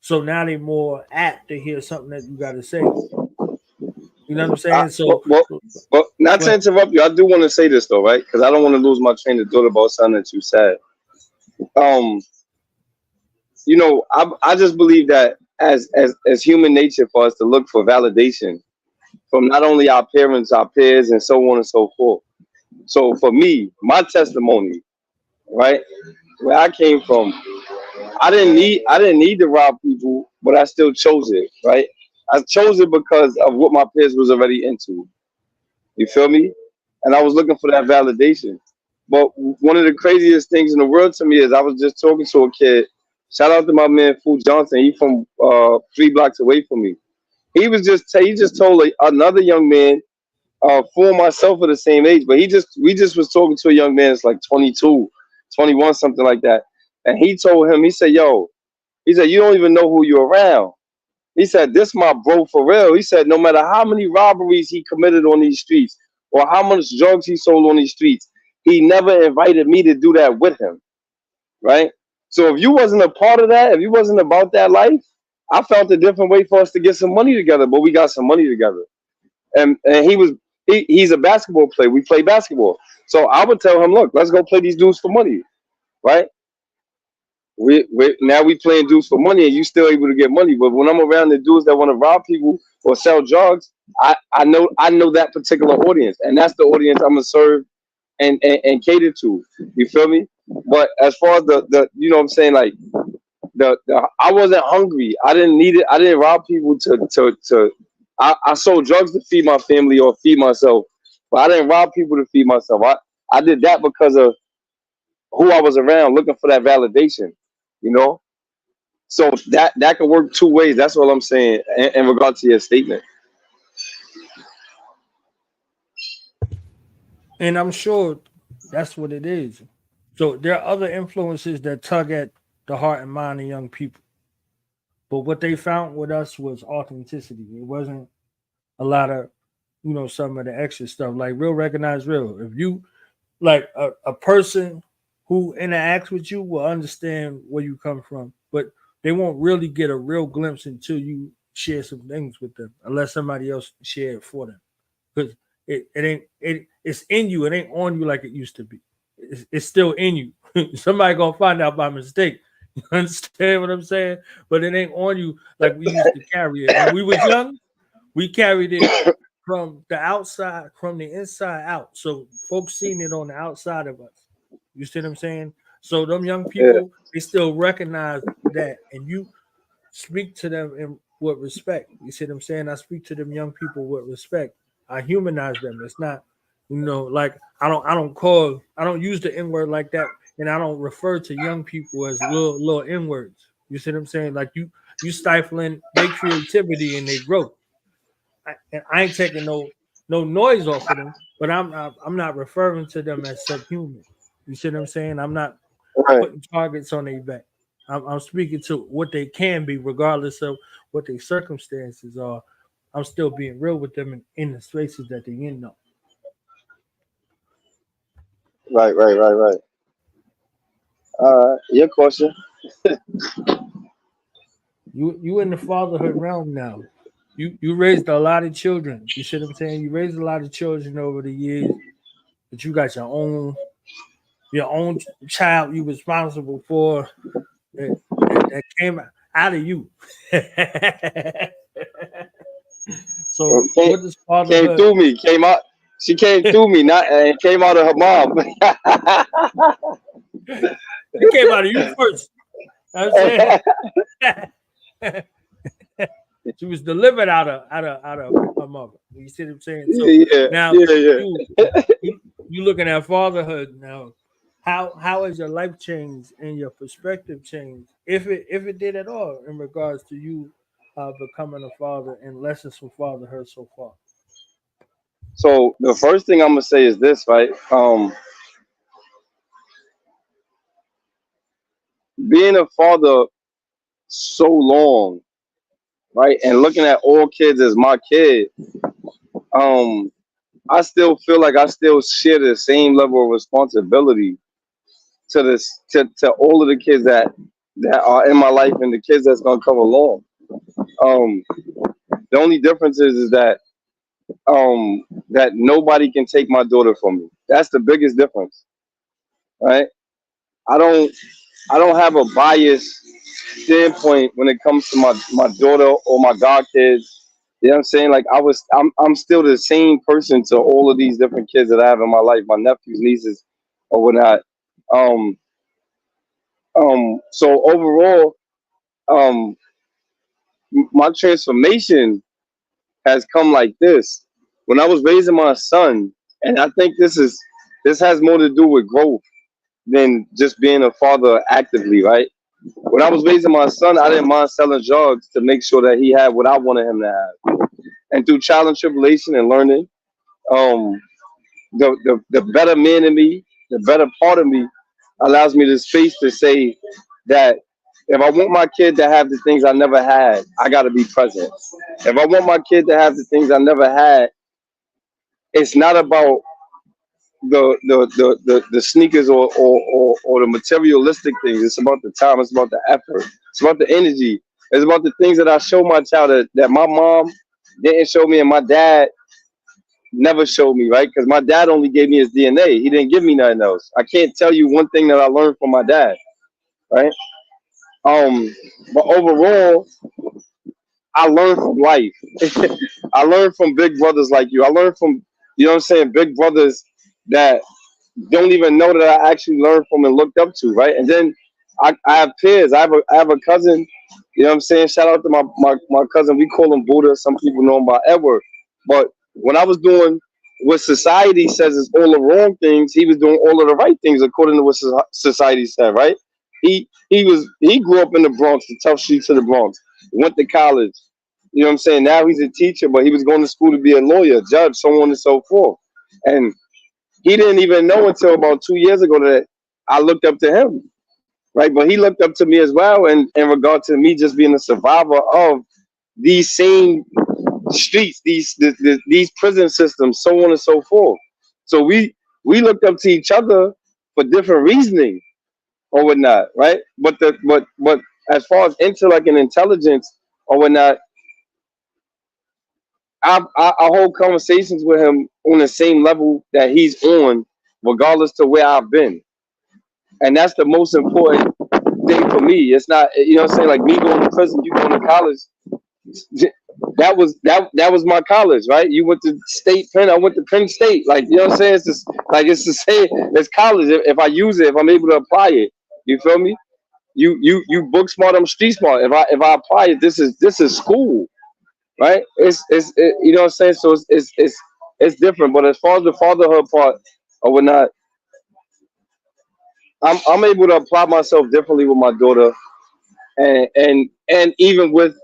So now they're more apt to hear something that you got to say. You know what I'm saying? So, well, not to interrupt you, I do want to say this though, right? Because I don't want to lose my train of thought about something that you said. I just believe that as human nature for us to look for validation from not only our parents, our peers, and so on and so forth. So for me, my testimony, right, where I came from, I didn't need to rob people, but I still chose it, right? I chose it because of what my peers was already into. You feel me? And I was looking for that validation. But one of the craziest things in the world to me is I was just talking to a kid. Shout out to my man Fu Johnson. He from 3 blocks away from me. He just told another young man, Fu and myself are the same age, but we just was talking to a young man that's like 22, 21, something like that. And he told him, he said, yo, he said, you don't even know who you're around. He said, this my bro for real. He said, no matter how many robberies he committed on these streets or how much drugs he sold on these streets, he never invited me to do that with him, right? So if you wasn't a part of that, if you wasn't about that life, I found a different way for us to get some money together. But we got some money together, and he's a basketball player. We play basketball, so I would tell him, look, let's go play these dudes for money, right? We now we playing dudes for money, and you still able to get money. But when I'm around the dudes that want to rob people or sell drugs, I know that particular audience, and that's the audience I'm gonna serve and cater to. You feel me? But as far as the you know what I'm saying, like the I wasn't hungry. I didn't need it. I didn't rob people to I sold drugs to feed my family or feed myself. But I didn't rob people to feed myself. I did that because of who I was around looking for that validation, you know? So that could work two ways. That's all I'm saying in regard to your statement. And I'm sure that's what it is. So there are other influences that tug at the heart and mind of young people. But what they found with us was authenticity. It wasn't a lot of, some of the extra stuff. Like real recognize real. If you like a person who interacts with you will understand where you come from, but they won't really get a real glimpse until you share some things with them, unless somebody else share it for them. Because it's in you. It ain't on you like it used to be. It's still in you. Somebody gonna find out by mistake. You understand what I'm saying? But it ain't on you like we used to carry it. When we was young, we carried it from the outside, from the inside out. So folks seen it on the outside of us. You see what I'm saying? So them young people, they still recognize that, and you speak to them with respect. You see what I'm saying? I speak to them young people with respect. I humanize them. It's not, like I don't use the N word like that, and I don't refer to young people as little N words. You see what I'm saying? Like you stifling their creativity and their growth. I ain't taking no noise off of them, but I'm not referring to them as subhuman. You see what I'm saying? I'm not putting targets on their back. I'm speaking to what they can be, regardless of what their circumstances are. I'm still being real with them in the spaces that they're in, though. Right. Your question. You in the fatherhood realm now. You raised a lot of children. You see what I'm saying? You raised a lot of children over the years, but you got your own child you responsible for that came out of you. So what does fatherhood came through me? Came out. She came through me, not came out of her mom. It came out of you first. I'm saying she was delivered out of her mother. You see what I'm saying? So now you looking at fatherhood now. How has your life changed and your perspective changed, if it did at all, in regards to you becoming a father and lessons from fatherhood so far? So the first thing I'm gonna say is this, right? Being a father so long, right, and looking at all kids as my kid, I still feel like I still share the same level of responsibility to all of the kids that are in my life and the kids that's gonna come along. The only difference is that that nobody can take my daughter from me. That's the biggest difference, right? I don't have a biased standpoint when it comes to my daughter or my god kids. You know what I'm saying? Like I'm still the same person to all of these different kids that I have in my life, my nephews, nieces, or whatnot. So overall, my transformation has come like this. When I was raising my son, and I think this has more to do with growth than just being a father actively, right? When I was raising my son, I didn't mind selling drugs to make sure that he had what I wanted him to have. And through trial and tribulation and learning, the better man in me, the better part of me, allows me the space to say that if I want my kid to have the things I never had, I got to be present. If I want my kid to have the things I never had, it's not about the sneakers or the materialistic things. It's about the time. It's about the effort. It's about the energy. It's about the things that I show my child that my mom didn't show me and my dad never showed me, right? Because my dad only gave me his DNA. He didn't give me nothing else. I can't tell you one thing that I learned from my dad, right? But overall, I learned from life. I learned from big brothers like you. I learned from, you know what I'm saying, big brothers that don't even know that I actually learned from and looked up to, right? And then I have peers. I have a cousin, you know what I'm saying? Shout out to my cousin. We call him Buddha. Some people know him by Edward. But when I was doing what society says is all the wrong things, he was doing all of the right things according to what society said, right? He grew up in the Bronx, the tough streets of the Bronx, went to college. You know what I'm saying? Now he's a teacher, but he was going to school to be a lawyer, judge, so on and so forth. And he didn't even know until about 2 years ago that I looked up to him, right? But he looked up to me as well, and in regard to me just being a survivor of these same streets, these prison systems, so on and so forth. So we looked up to each other for different reasoning or whatnot, right? But as far as intellect and intelligence or whatnot, I hold conversations with him on the same level that he's on, regardless to where I've been. And that's the most important thing for me. It's not, you know what I'm saying, like me going to prison, you going to college. That was my college, right? You went to State Penn, I went to Penn State. Like, you know what I'm saying? It's just like it's the same. It's college. If I use it, if I'm able to apply it, you feel me? You book smart, I'm street smart. If I apply it, this is school, right? You know what I'm saying? So it's different. But as far as the fatherhood part or whatnot, I'm able to apply myself differently with my daughter, and even with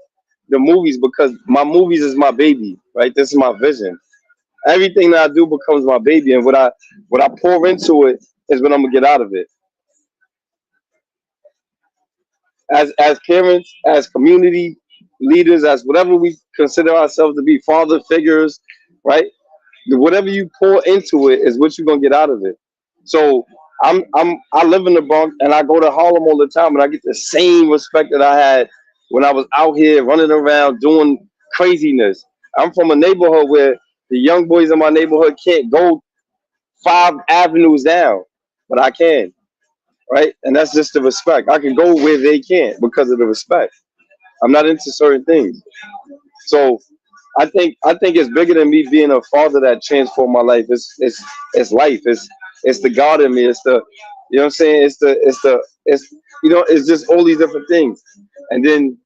the movies, because my movies is my baby, right? This is my vision. Everything that I do becomes my baby, and what I pour into it is what I'm gonna get out of it. As parents, as community leaders, as whatever we consider ourselves to be, father figures, right? Whatever you pour into it is what you're gonna get out of it. So I live in the Bronx and I go to Harlem all the time, and I get the same respect that I had when I was out here running around doing craziness. I'm from a neighborhood where the young boys in my neighborhood can't go 5 avenues down, but I can, right? And that's just the respect. I can go where they can't because of the respect. I'm not into certain things. So I think it's bigger than me being a father that transformed my life. It's life. It's the God in me. It's the, you know what I'm saying? It's you know, it's just all these different things. And then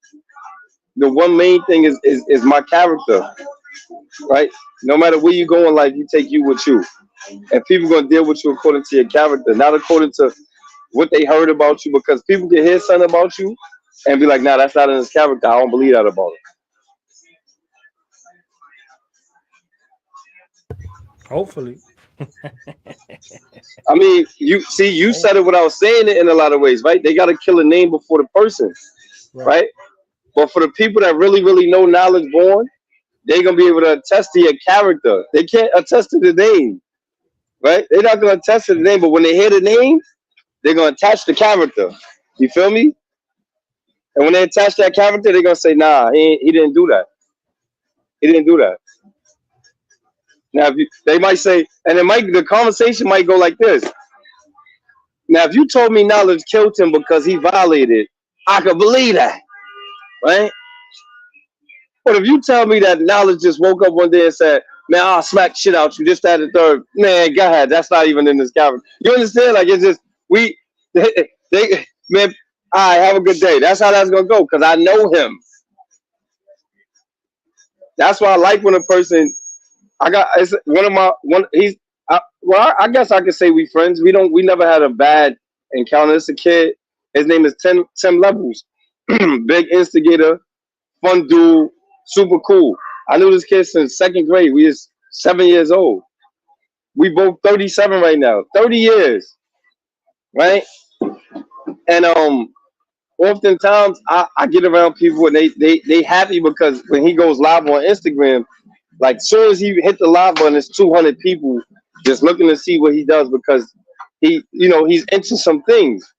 the one main thing is my character, right? No matter where you go in life, you take you with you. And people gonna deal with you according to your character, not according to what they heard about you, because people can hear something about you and be like, nah, that's not in his character. I don't believe that about him. Hopefully. I mean, you said it without saying it in a lot of ways, right? They got to kill a name before the person, right? But for the people that really, really know knowledge born, they're going to be able to attest to your character. They can't attest to the name, right? They're not going to attest to the name, but when they hear the name, they're going to attach the character. You feel me? And when they attach that character, they're going to say, nah, he didn't do that. He didn't do that. Now, they might say, and the conversation might go like this. Now, if you told me knowledge killed him because he violated, I could believe that, right? But if you tell me that knowledge just woke up one day and said, man, I'll smack shit out you, this, that, and the third, man, go ahead. That's not even in this character. You understand? Like, it's just, man, all right, have a good day. That's how that's going to go, because I know him. That's why I like when a person, I guess I could say we friends. We never had a bad encounter. It's a kid. His name is Tim Levels. Big instigator, fun dude, super cool. I knew this kid since second grade. We is 7 years old. We both 37 right now. 30 years. Right? And oftentimes I get around people and they happy because when he goes live on Instagram, like soon as he hit the live button, it's 200 people just looking to see what he does because he's into some things.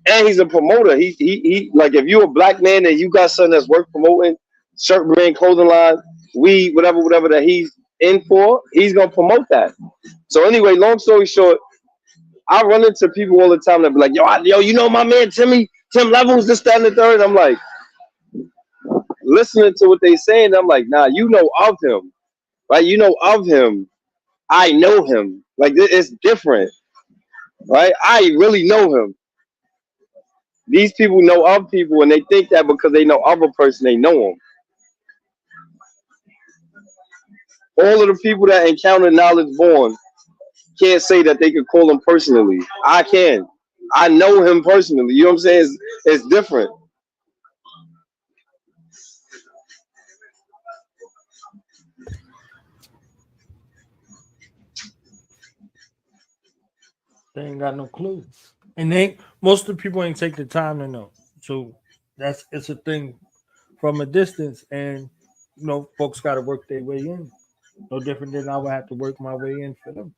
And he's a promoter. He like if you're a black man and you got something that's worth promoting, shirt brand, clothing line, weed, whatever that he's in for, he's gonna promote that. So anyway, long story short, I run into people all the time that be like, yo, you know my man Tim Levels, this, that, and the third. I'm like, listening to what they saying, I'm like, nah, you know of him, right? You know of him. I know him. Like it's different, right? I really know him. These people know of people, and they think that because they know of a person, they know him. All of the people that encounter Knowledge Born can't say that they could call him personally. I can. I know him personally. You know what I'm saying? It's different. They ain't got no clue. And most of the people ain't take the time to know. So it's a thing from a distance, and folks got to work their way in. No different than I would have to work my way in for them.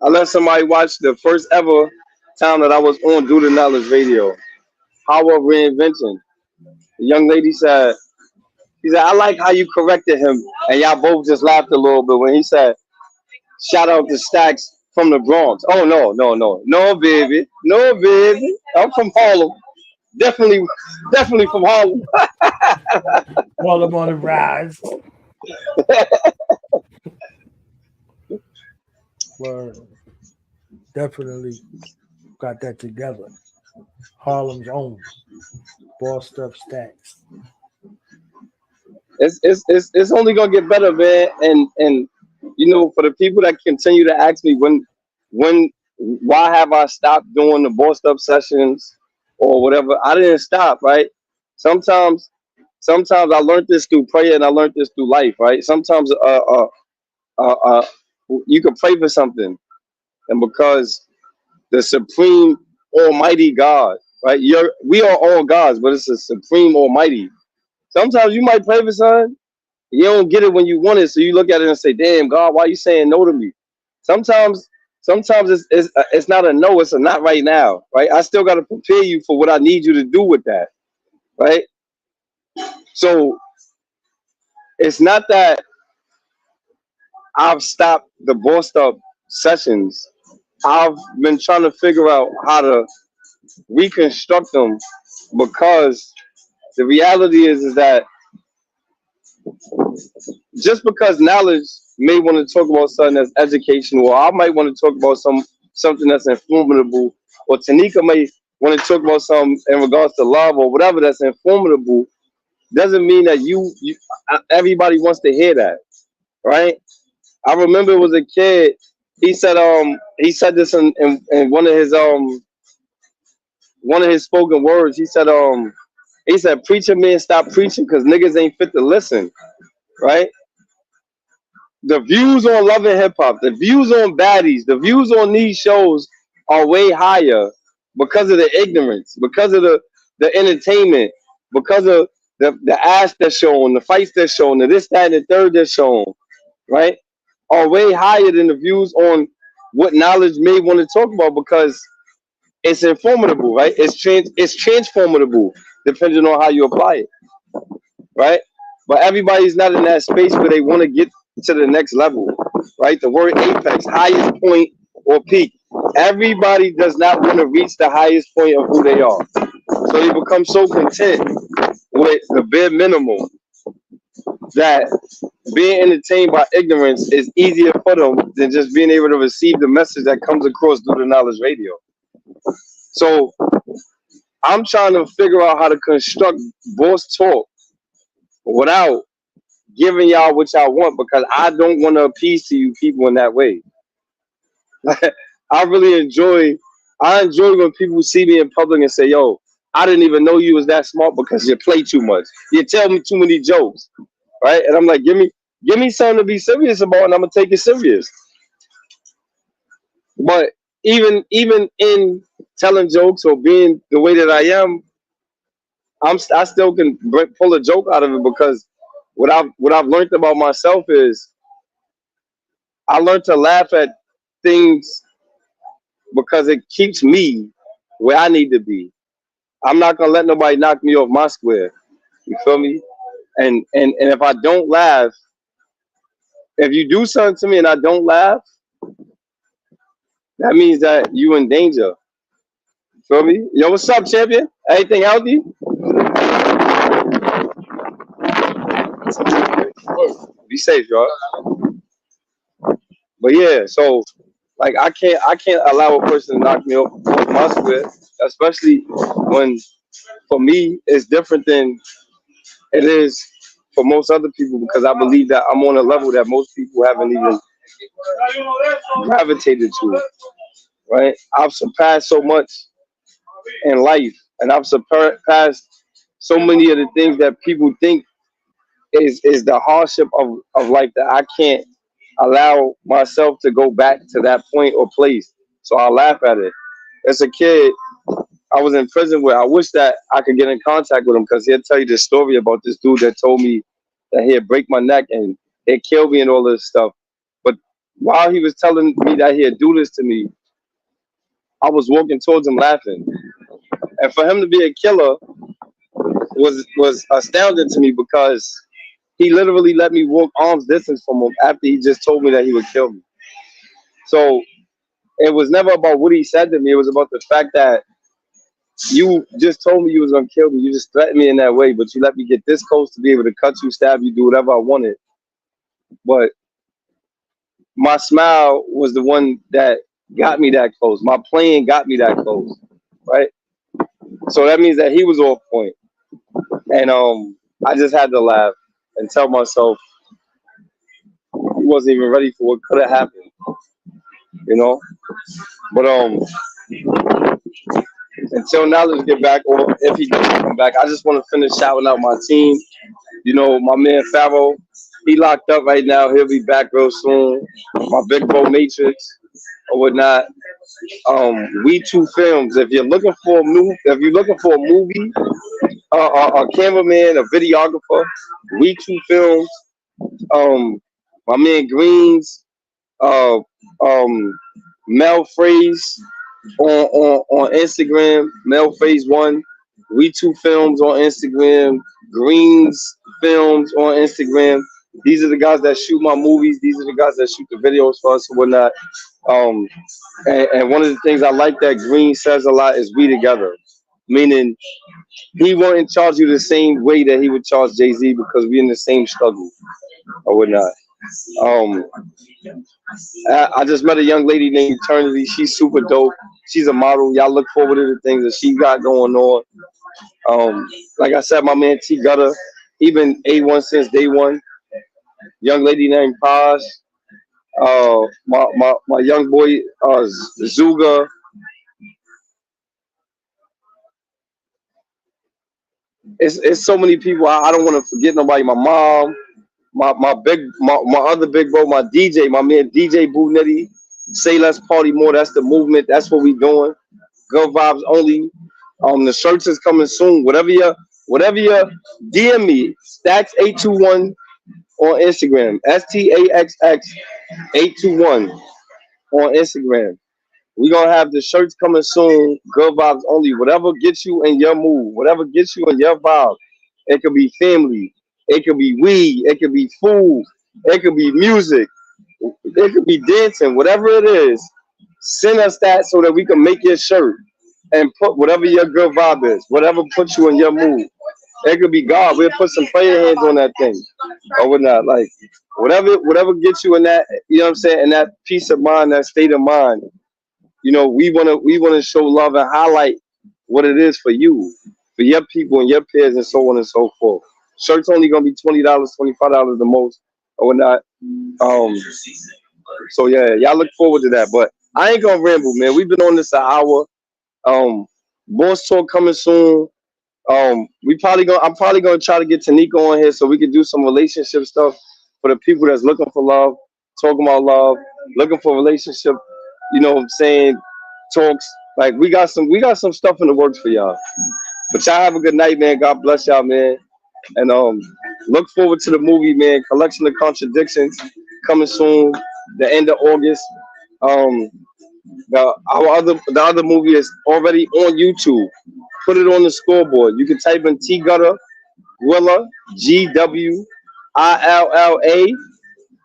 I let somebody watch the first ever time that I was on Do the Knowledge Radio. Power of Reinvention. The young lady said, I like how you corrected him, and y'all both just laughed a little bit when he said, shout out to Staxx from the Bronx. Oh, no, baby. No, baby. I'm from Harlem. Definitely from Harlem. Harlem on the rise. Well, definitely got that together. Harlem's own BossedUp Staxx. It's only gonna get better, man. And for the people that continue to ask me why have I stopped doing the BossedUp sessions or whatever, I didn't stop, right? Sometimes I learned this through prayer and I learned this through life, right? Sometimes you can pray for something, and because the supreme almighty God, right? We are all gods, but it's a supreme almighty. Sometimes you might pray for something, you don't get it when you want it, so you look at it and say, damn, God, why are you saying no to me? Sometimes it's not a no, it's a not right now, right? I still got to prepare you for what I need you to do with that, right? So it's not that I've stopped the BossedUp sessions. I've been trying to figure out how to reconstruct them, because the reality is that just because Knowledge may want to talk about something that's educational, or I might want to talk about something that's informative, or Tanika may want to talk about something in regards to love or whatever that's informative, doesn't mean that everybody wants to hear that, right? I remember it was a kid. He said this in one of his spoken words. He said, preacher man, stop preaching because niggas ain't fit to listen, right? The views on Love and Hip Hop, the views on Baddies, the views on these shows are way higher because of the ignorance, because of the entertainment, because of the ass that's shown, the fights that's shown, the this, that, and the third that's shown, right? Are way higher than the views on what Knowledge may want to talk about, because it's informative, right? It's transformative, depending on how you apply it, right? But everybody's not in that space where they want to get to the next level, right? The word apex, highest point or peak. Everybody does not want to reach the highest point of who they are. So they become so content with the bare minimum that being entertained by ignorance is easier for them than just being able to receive the message that comes across through the Knowledge Radio. So I'm trying to figure out how to construct Boss Talk without giving y'all what y'all want, because I don't want to appease to you people in that way. I really enjoy when people see me in public and say, yo, I didn't even know you was that smart because you play too much. You tell me too many jokes, right? And I'm like, give me something to be serious about, and I'm gonna take it serious. But even in telling jokes or being the way that I am, I still can pull a joke out of it, because what I've learned about myself is I learned to laugh at things because it keeps me where I need to be. I'm not gonna let nobody knock me off my square. You feel me? And if I don't laugh, if you do something to me and I don't laugh, that means that you in danger. You feel me? Yo, what's up, champion? Everything healthy? Be safe, y'all. But yeah, so like I can't allow a person to knock me off my square, especially when for me it's different than it is for most other people because I believe that I'm on a level that most people haven't even gravitated to. Right? I've surpassed so much in life, and I've surpassed so many of the things that people think is the hardship of life that I can't allow myself to go back to that point or place. So I laugh at it. As a kid, I was in prison where I wish that I could get in contact with him because he'll tell you this story about this dude that told me that he'd break my neck and he'd kill me and all this stuff. But while he was telling me that he'd do this to me, I was walking towards him laughing. And for him to be a killer was astounding to me because he literally let me walk arm's distance from him after he just told me that he would kill me. So it was never about what he said to me. It was about the fact that you just told me you was gonna kill me. You just threatened me in that way, but you let me get this close to be able to cut you, stab you, do whatever I wanted. But my smile was the one that got me that close. My playing got me that close, right? So that means that he was off point, and I just had to laugh and tell myself he wasn't even ready for what could have happened, you know. But until now, let's get back, or if he doesn't come back, I just want to finish shouting out my team. You know, my man Pharaoh, he locked up right now. He'll be back real soon. My big bro Matrix or whatnot. We Two Films. If you're looking for a movie, a cameraman, a videographer, We Two Films. My man Greens, uh, Mel Phrase on Instagram, Mel Phase One, We Two Films on Instagram, Greens Films on Instagram. These are the guys that shoot my movies. These are the guys that shoot the videos for us and whatnot. And one of the things I like that Green says a lot is we together, meaning he wouldn't charge you the same way that he would charge Jay-Z because we're in the same struggle or whatnot. I just met a young lady named Eternity. She's super dope. She's a model. Y'all look forward to the things that she got going on. Like I said, my man T Gutter, he been A1 since day one. Young lady named Paj. My young boy Zuga. It's so many people. I don't want to forget nobody. My mom, my other big bro, my DJ, my man DJ Boo Nitty. Say less, party more. That's the movement. That's what we doing. Good vibes only. The shirts is coming soon. Whatever you DM me, Staxx821 on Instagram. STAXX821 on Instagram. We gonna have the shirts coming soon. Good vibes only. Whatever gets you in your mood, whatever gets you in your vibe. It could be family. It could be weed. It could be food. It could be music. It could be dancing. Whatever it is, send us that so that we can make your shirt and put whatever your good vibe is. Whatever puts you in your mood. It could be God. We'll put some prayer hands on that thing or whatnot. Like whatever gets you in that. You know what I'm saying? In that peace of mind, that state of mind. You know, we wanna show love and highlight what it is for you, for your people and your peers and so on and so forth. Shirts only gonna be $20, $25 the most or whatnot. So yeah, y'all look forward to that. But I ain't gonna ramble, man. We've been on this an hour. Boss talk coming soon. I'm probably gonna try to get Tanika on here so we can do some relationship stuff for the people that's looking for love, talking about love, looking for relationship. You know what I'm saying? Talks. Like we got some stuff in the works for y'all. But y'all have a good night, man. God bless y'all, man. And look forward to the movie, man. Collection of Contradictions coming soon, the end of August. The other movie is already on YouTube. Put it on the scoreboard. You can type in T Gutter Gwilla, GWILLA,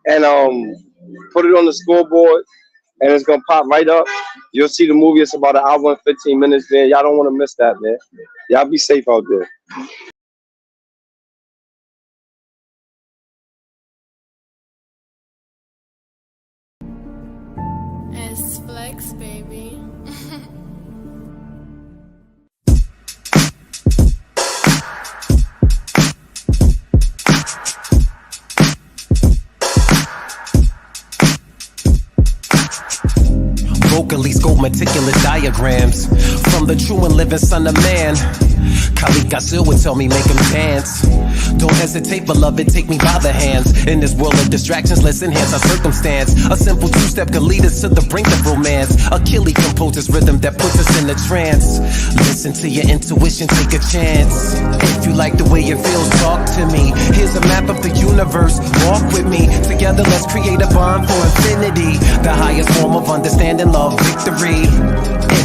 and put it on the scoreboard, and it's gonna pop right up. You'll see the movie. It's about an hour and 15 minutes, man. Y'all don't want to miss that, man. Y'all be safe out there. It's Flex, baby. Vocally scope meticulous diagrams from the true and living son of man. Khalid Gassil would tell me make him dance. Don't hesitate, beloved, take me by the hands. In this world of distractions, let's enhance our circumstance. A simple two-step can lead us to the brink of romance. Achilles composes rhythm that puts us in a trance. Listen to your intuition, take a chance. If you like the way it feels, talk to me. Here's a map of the universe, walk with me. Together, let's create a bond for infinity. The highest form of understanding, love, victory.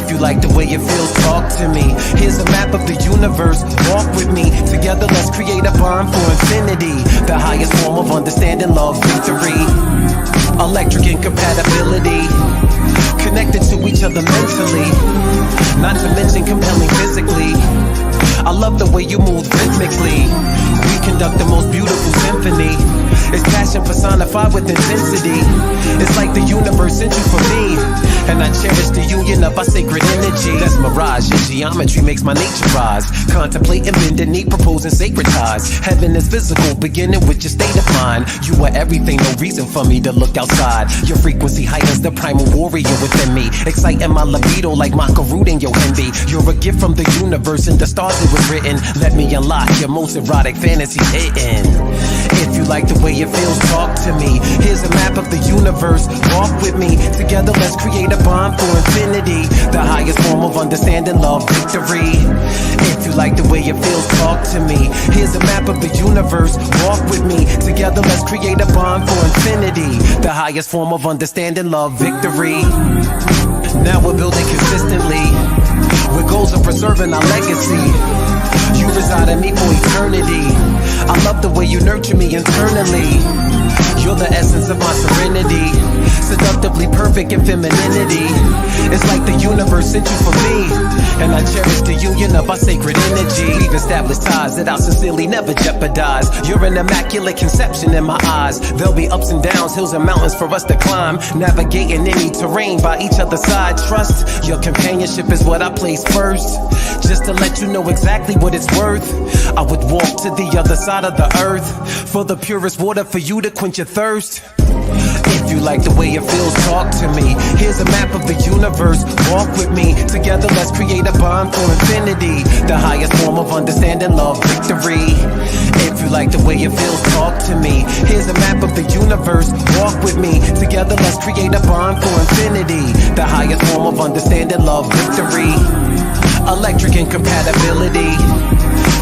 If you like the way it feels, talk to me. Here's a map of the universe, walk with me. Together, let's create a bond for infinity. The highest form of understanding, love, victory. Electric incompatibility, connected to each other mentally, not to mention compelling physically. I love the way you move rhythmically. We conduct the most beautiful symphony. It's passion personified with intensity. It's like the universe sent you for me, and I cherish the union of our sacred energy. That's mirage, your geometry makes my nature rise. Contemplating, bending knee, proposing sacred ties. Heaven is physical, beginning with your state of mind. You are everything, no reason for me to look outside. Your frequency heightens the primal warrior within me, exciting my libido like Makarut and Yohimbi. You're a gift from the universe, and the stars it was written. Let me unlock your most erotic fantasy hidden. If you like the way it feels, talk to me. Here's a map of the universe, walk with me. Together, let's create a bond for infinity. The highest form of understanding, love, victory. If you like the way it feels, talk to me. Here's a map of the universe, walk with me. Together, let's create a bond for infinity. The highest form of understanding, love, victory. Now we're building consistently, with goals of preserving our legacy. You reside in me for eternity. I love the way you nurture me internally. You're the essence of my serenity, seductively perfect in femininity. It's like the universe sent you for me, and I cherish the union of our sacred energy. We've established ties that I'll sincerely never jeopardize. You're an immaculate conception in my eyes. There'll be ups and downs, hills and mountains for us to climb, navigating any terrain by each other's side. Trust your companionship is what I place first. Just to let you know exactly what it's worth, I would walk to the other side of the earth for the purest water for you to quench your thirst. If you like the way it feels, talk to me. Here's a map of the universe, walk with me. Together, let's create a bond for infinity. The highest form of understanding, love, victory. If you like the way it feels, talk to me. Here's a map of the universe, walk with me. Together, let's create a bond for infinity. The highest form of understanding, love, victory. Electric incompatibility,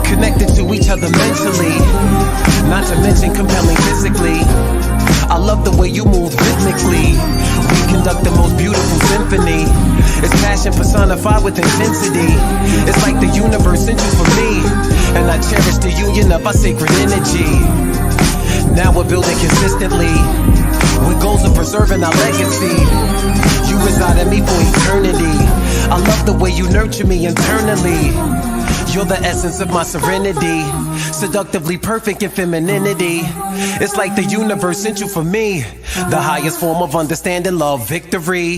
connected to each other mentally, not to mention compelling physically. I love the way you move rhythmically. We conduct the most beautiful symphony. It's passion personified with intensity. It's like the universe sent you for me, and I cherish the union of our sacred energy. Now we're building consistently, with goals of preserving our legacy. You reside in me for eternity. I love the way you nurture me internally. You're the essence of my serenity, seductively perfect in femininity. It's like the universe sent you for me, the highest form of understanding, love, victory.